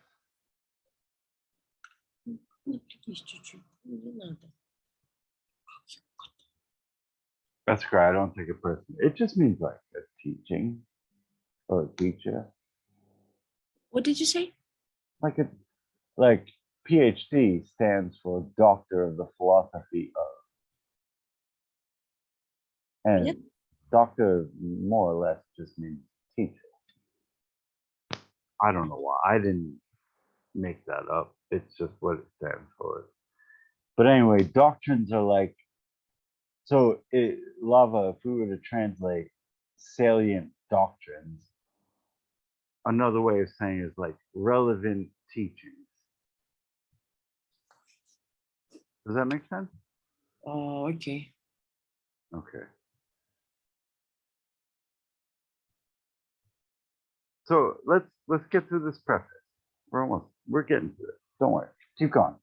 That's great. I don't take it personally. It just means like a teaching or a teacher. What did you say? Like a like PhD stands for Doctor of the Philosophy of, and Yep. doctor more or less just means teacher. I don't know why. I didn't make that up. It's just what it stands for. But anyway, doctrines are like, so Lava, if we were to translate salient doctrines, another way of saying is like relevant teachings. Does that make sense? Oh, okay. Okay. So let's get through this preface. We're getting to it. Don't worry. Keep going.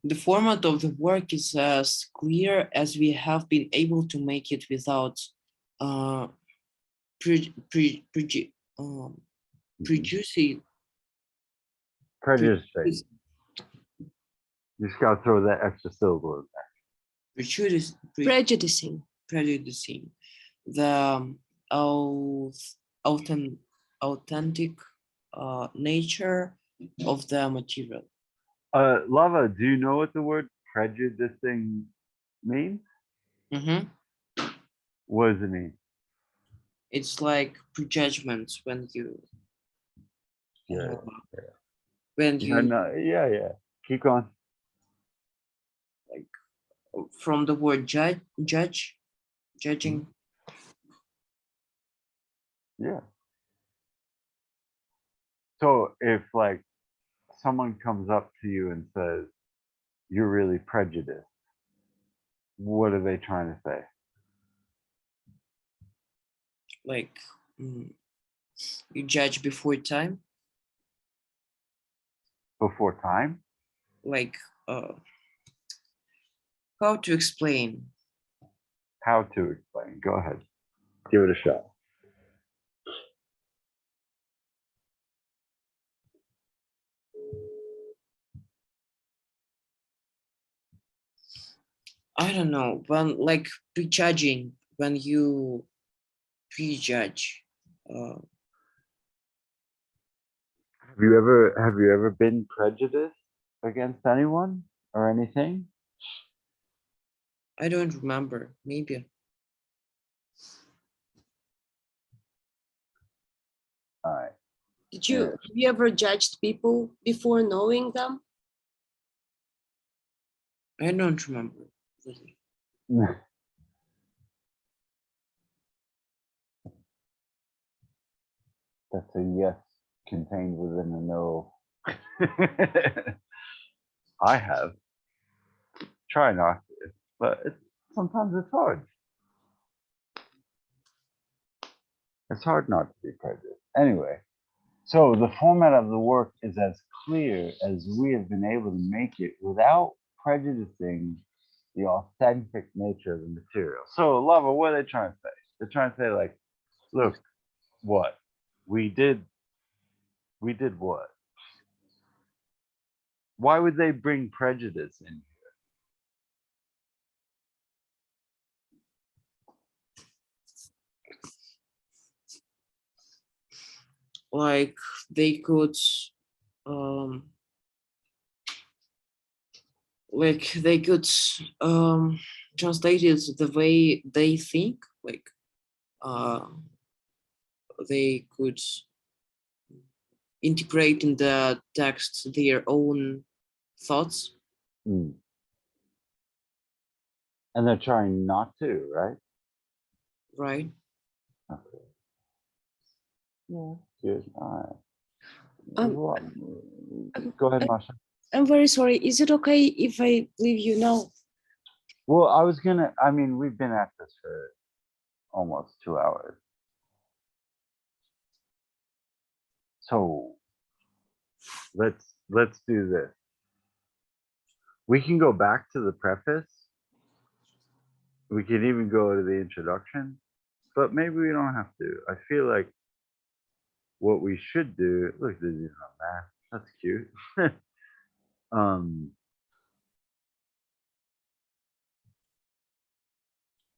The format of the work is as clear as we have been able to make it without uh, producing. Prejudice thing. You just gotta throw that extra syllable in Prejudicing. Prejudicing the authentic nature of the material. Lava, do you know what the word prejudicing means? Mm-hmm. What does it mean? It's like prejudgments when you Yeah. when Yeah, you no, yeah. Keep going. like from the word judging. Yeah. So if like someone comes up to you and says, "You're really prejudiced, what are they trying to say? Like you judge before time, Before time? like how to explain? How to explain? Go ahead. Give it a shot. I don't know, when like prejudging, when you prejudge. Have you ever been prejudiced against anyone or anything? I don't remember, maybe. All right. Have you ever judged people before knowing them? I don't remember. Really. That's a yes contained within a no. I have. Try not to, but sometimes it's hard. It's hard not to be prejudiced. Anyway, so the format of the work is as clear as we have been able to make it without prejudicing the authentic nature of the material. So, Lava, what are they trying to say? They're trying to say, like, look, what? We did what? Why would they bring prejudice in? Like they could translate it the way they think, like they could integrate in the text their own thoughts. And they're trying not to, right? Right. Okay. Yeah. Good. All right. Go ahead, Masha. I'm very sorry. Is it okay if I leave you now? Well, we've been at this for almost 2 hours. So let's do this. We can go back to the preface. We can even go to the introduction, but maybe we don't have to. I feel like what we should do, look, there's even a map. That's cute.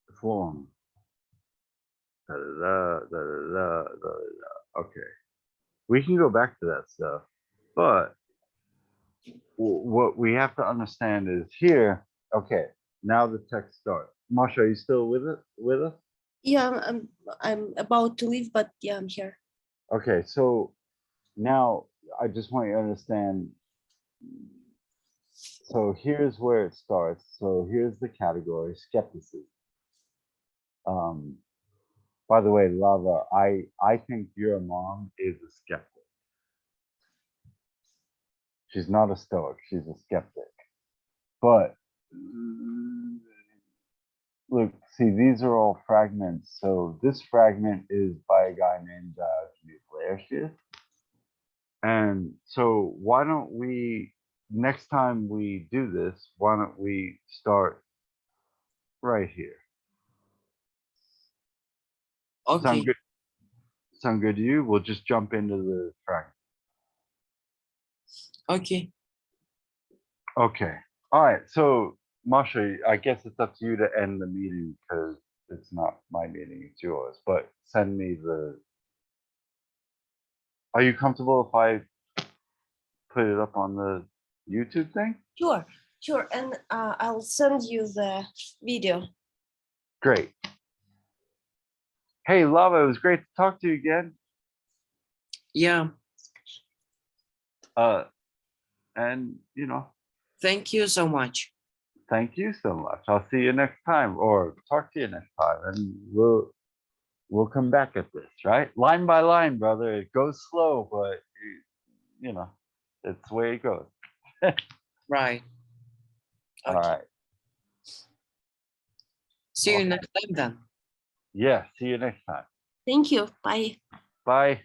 It's long. Da, da, da, da, da, da, da. Okay. We can go back to that stuff, but what we have to understand is here. Okay, now the text starts. Masha, are you still with us? Yeah, I'm about to leave, but yeah, I'm here. Okay, so now I just want you to understand. So here's where it starts. So here's the category: skepticism. By the way, Lava, I think your mom is a skeptic. She's not a stoic, she's a skeptic. But look, see, these are all fragments. So this fragment is by a guy named Laertius. And so why don't we, next time we do this, why don't we start right here? Okay. Sound good? Sound good to you? We'll just jump into the fragment. Okay. Okay. All right. So Masha, I guess it's up to you to end the meeting because it's not my meeting, it's yours. But send me the. Are you comfortable if I put it up on the YouTube thing? Sure. And I'll send you the video. Great. Hey, Lava, it was great to talk to you again. Yeah. And Thank you so much. thank you so much. I'll see you next time, or talk to you next time, and we'll come back at this, right? Line by line, brother. It goes slow, but it's the way it goes. Right. All Okay. right. See you Okay. next time then. Yeah. See you next time. Thank you. Bye. Bye.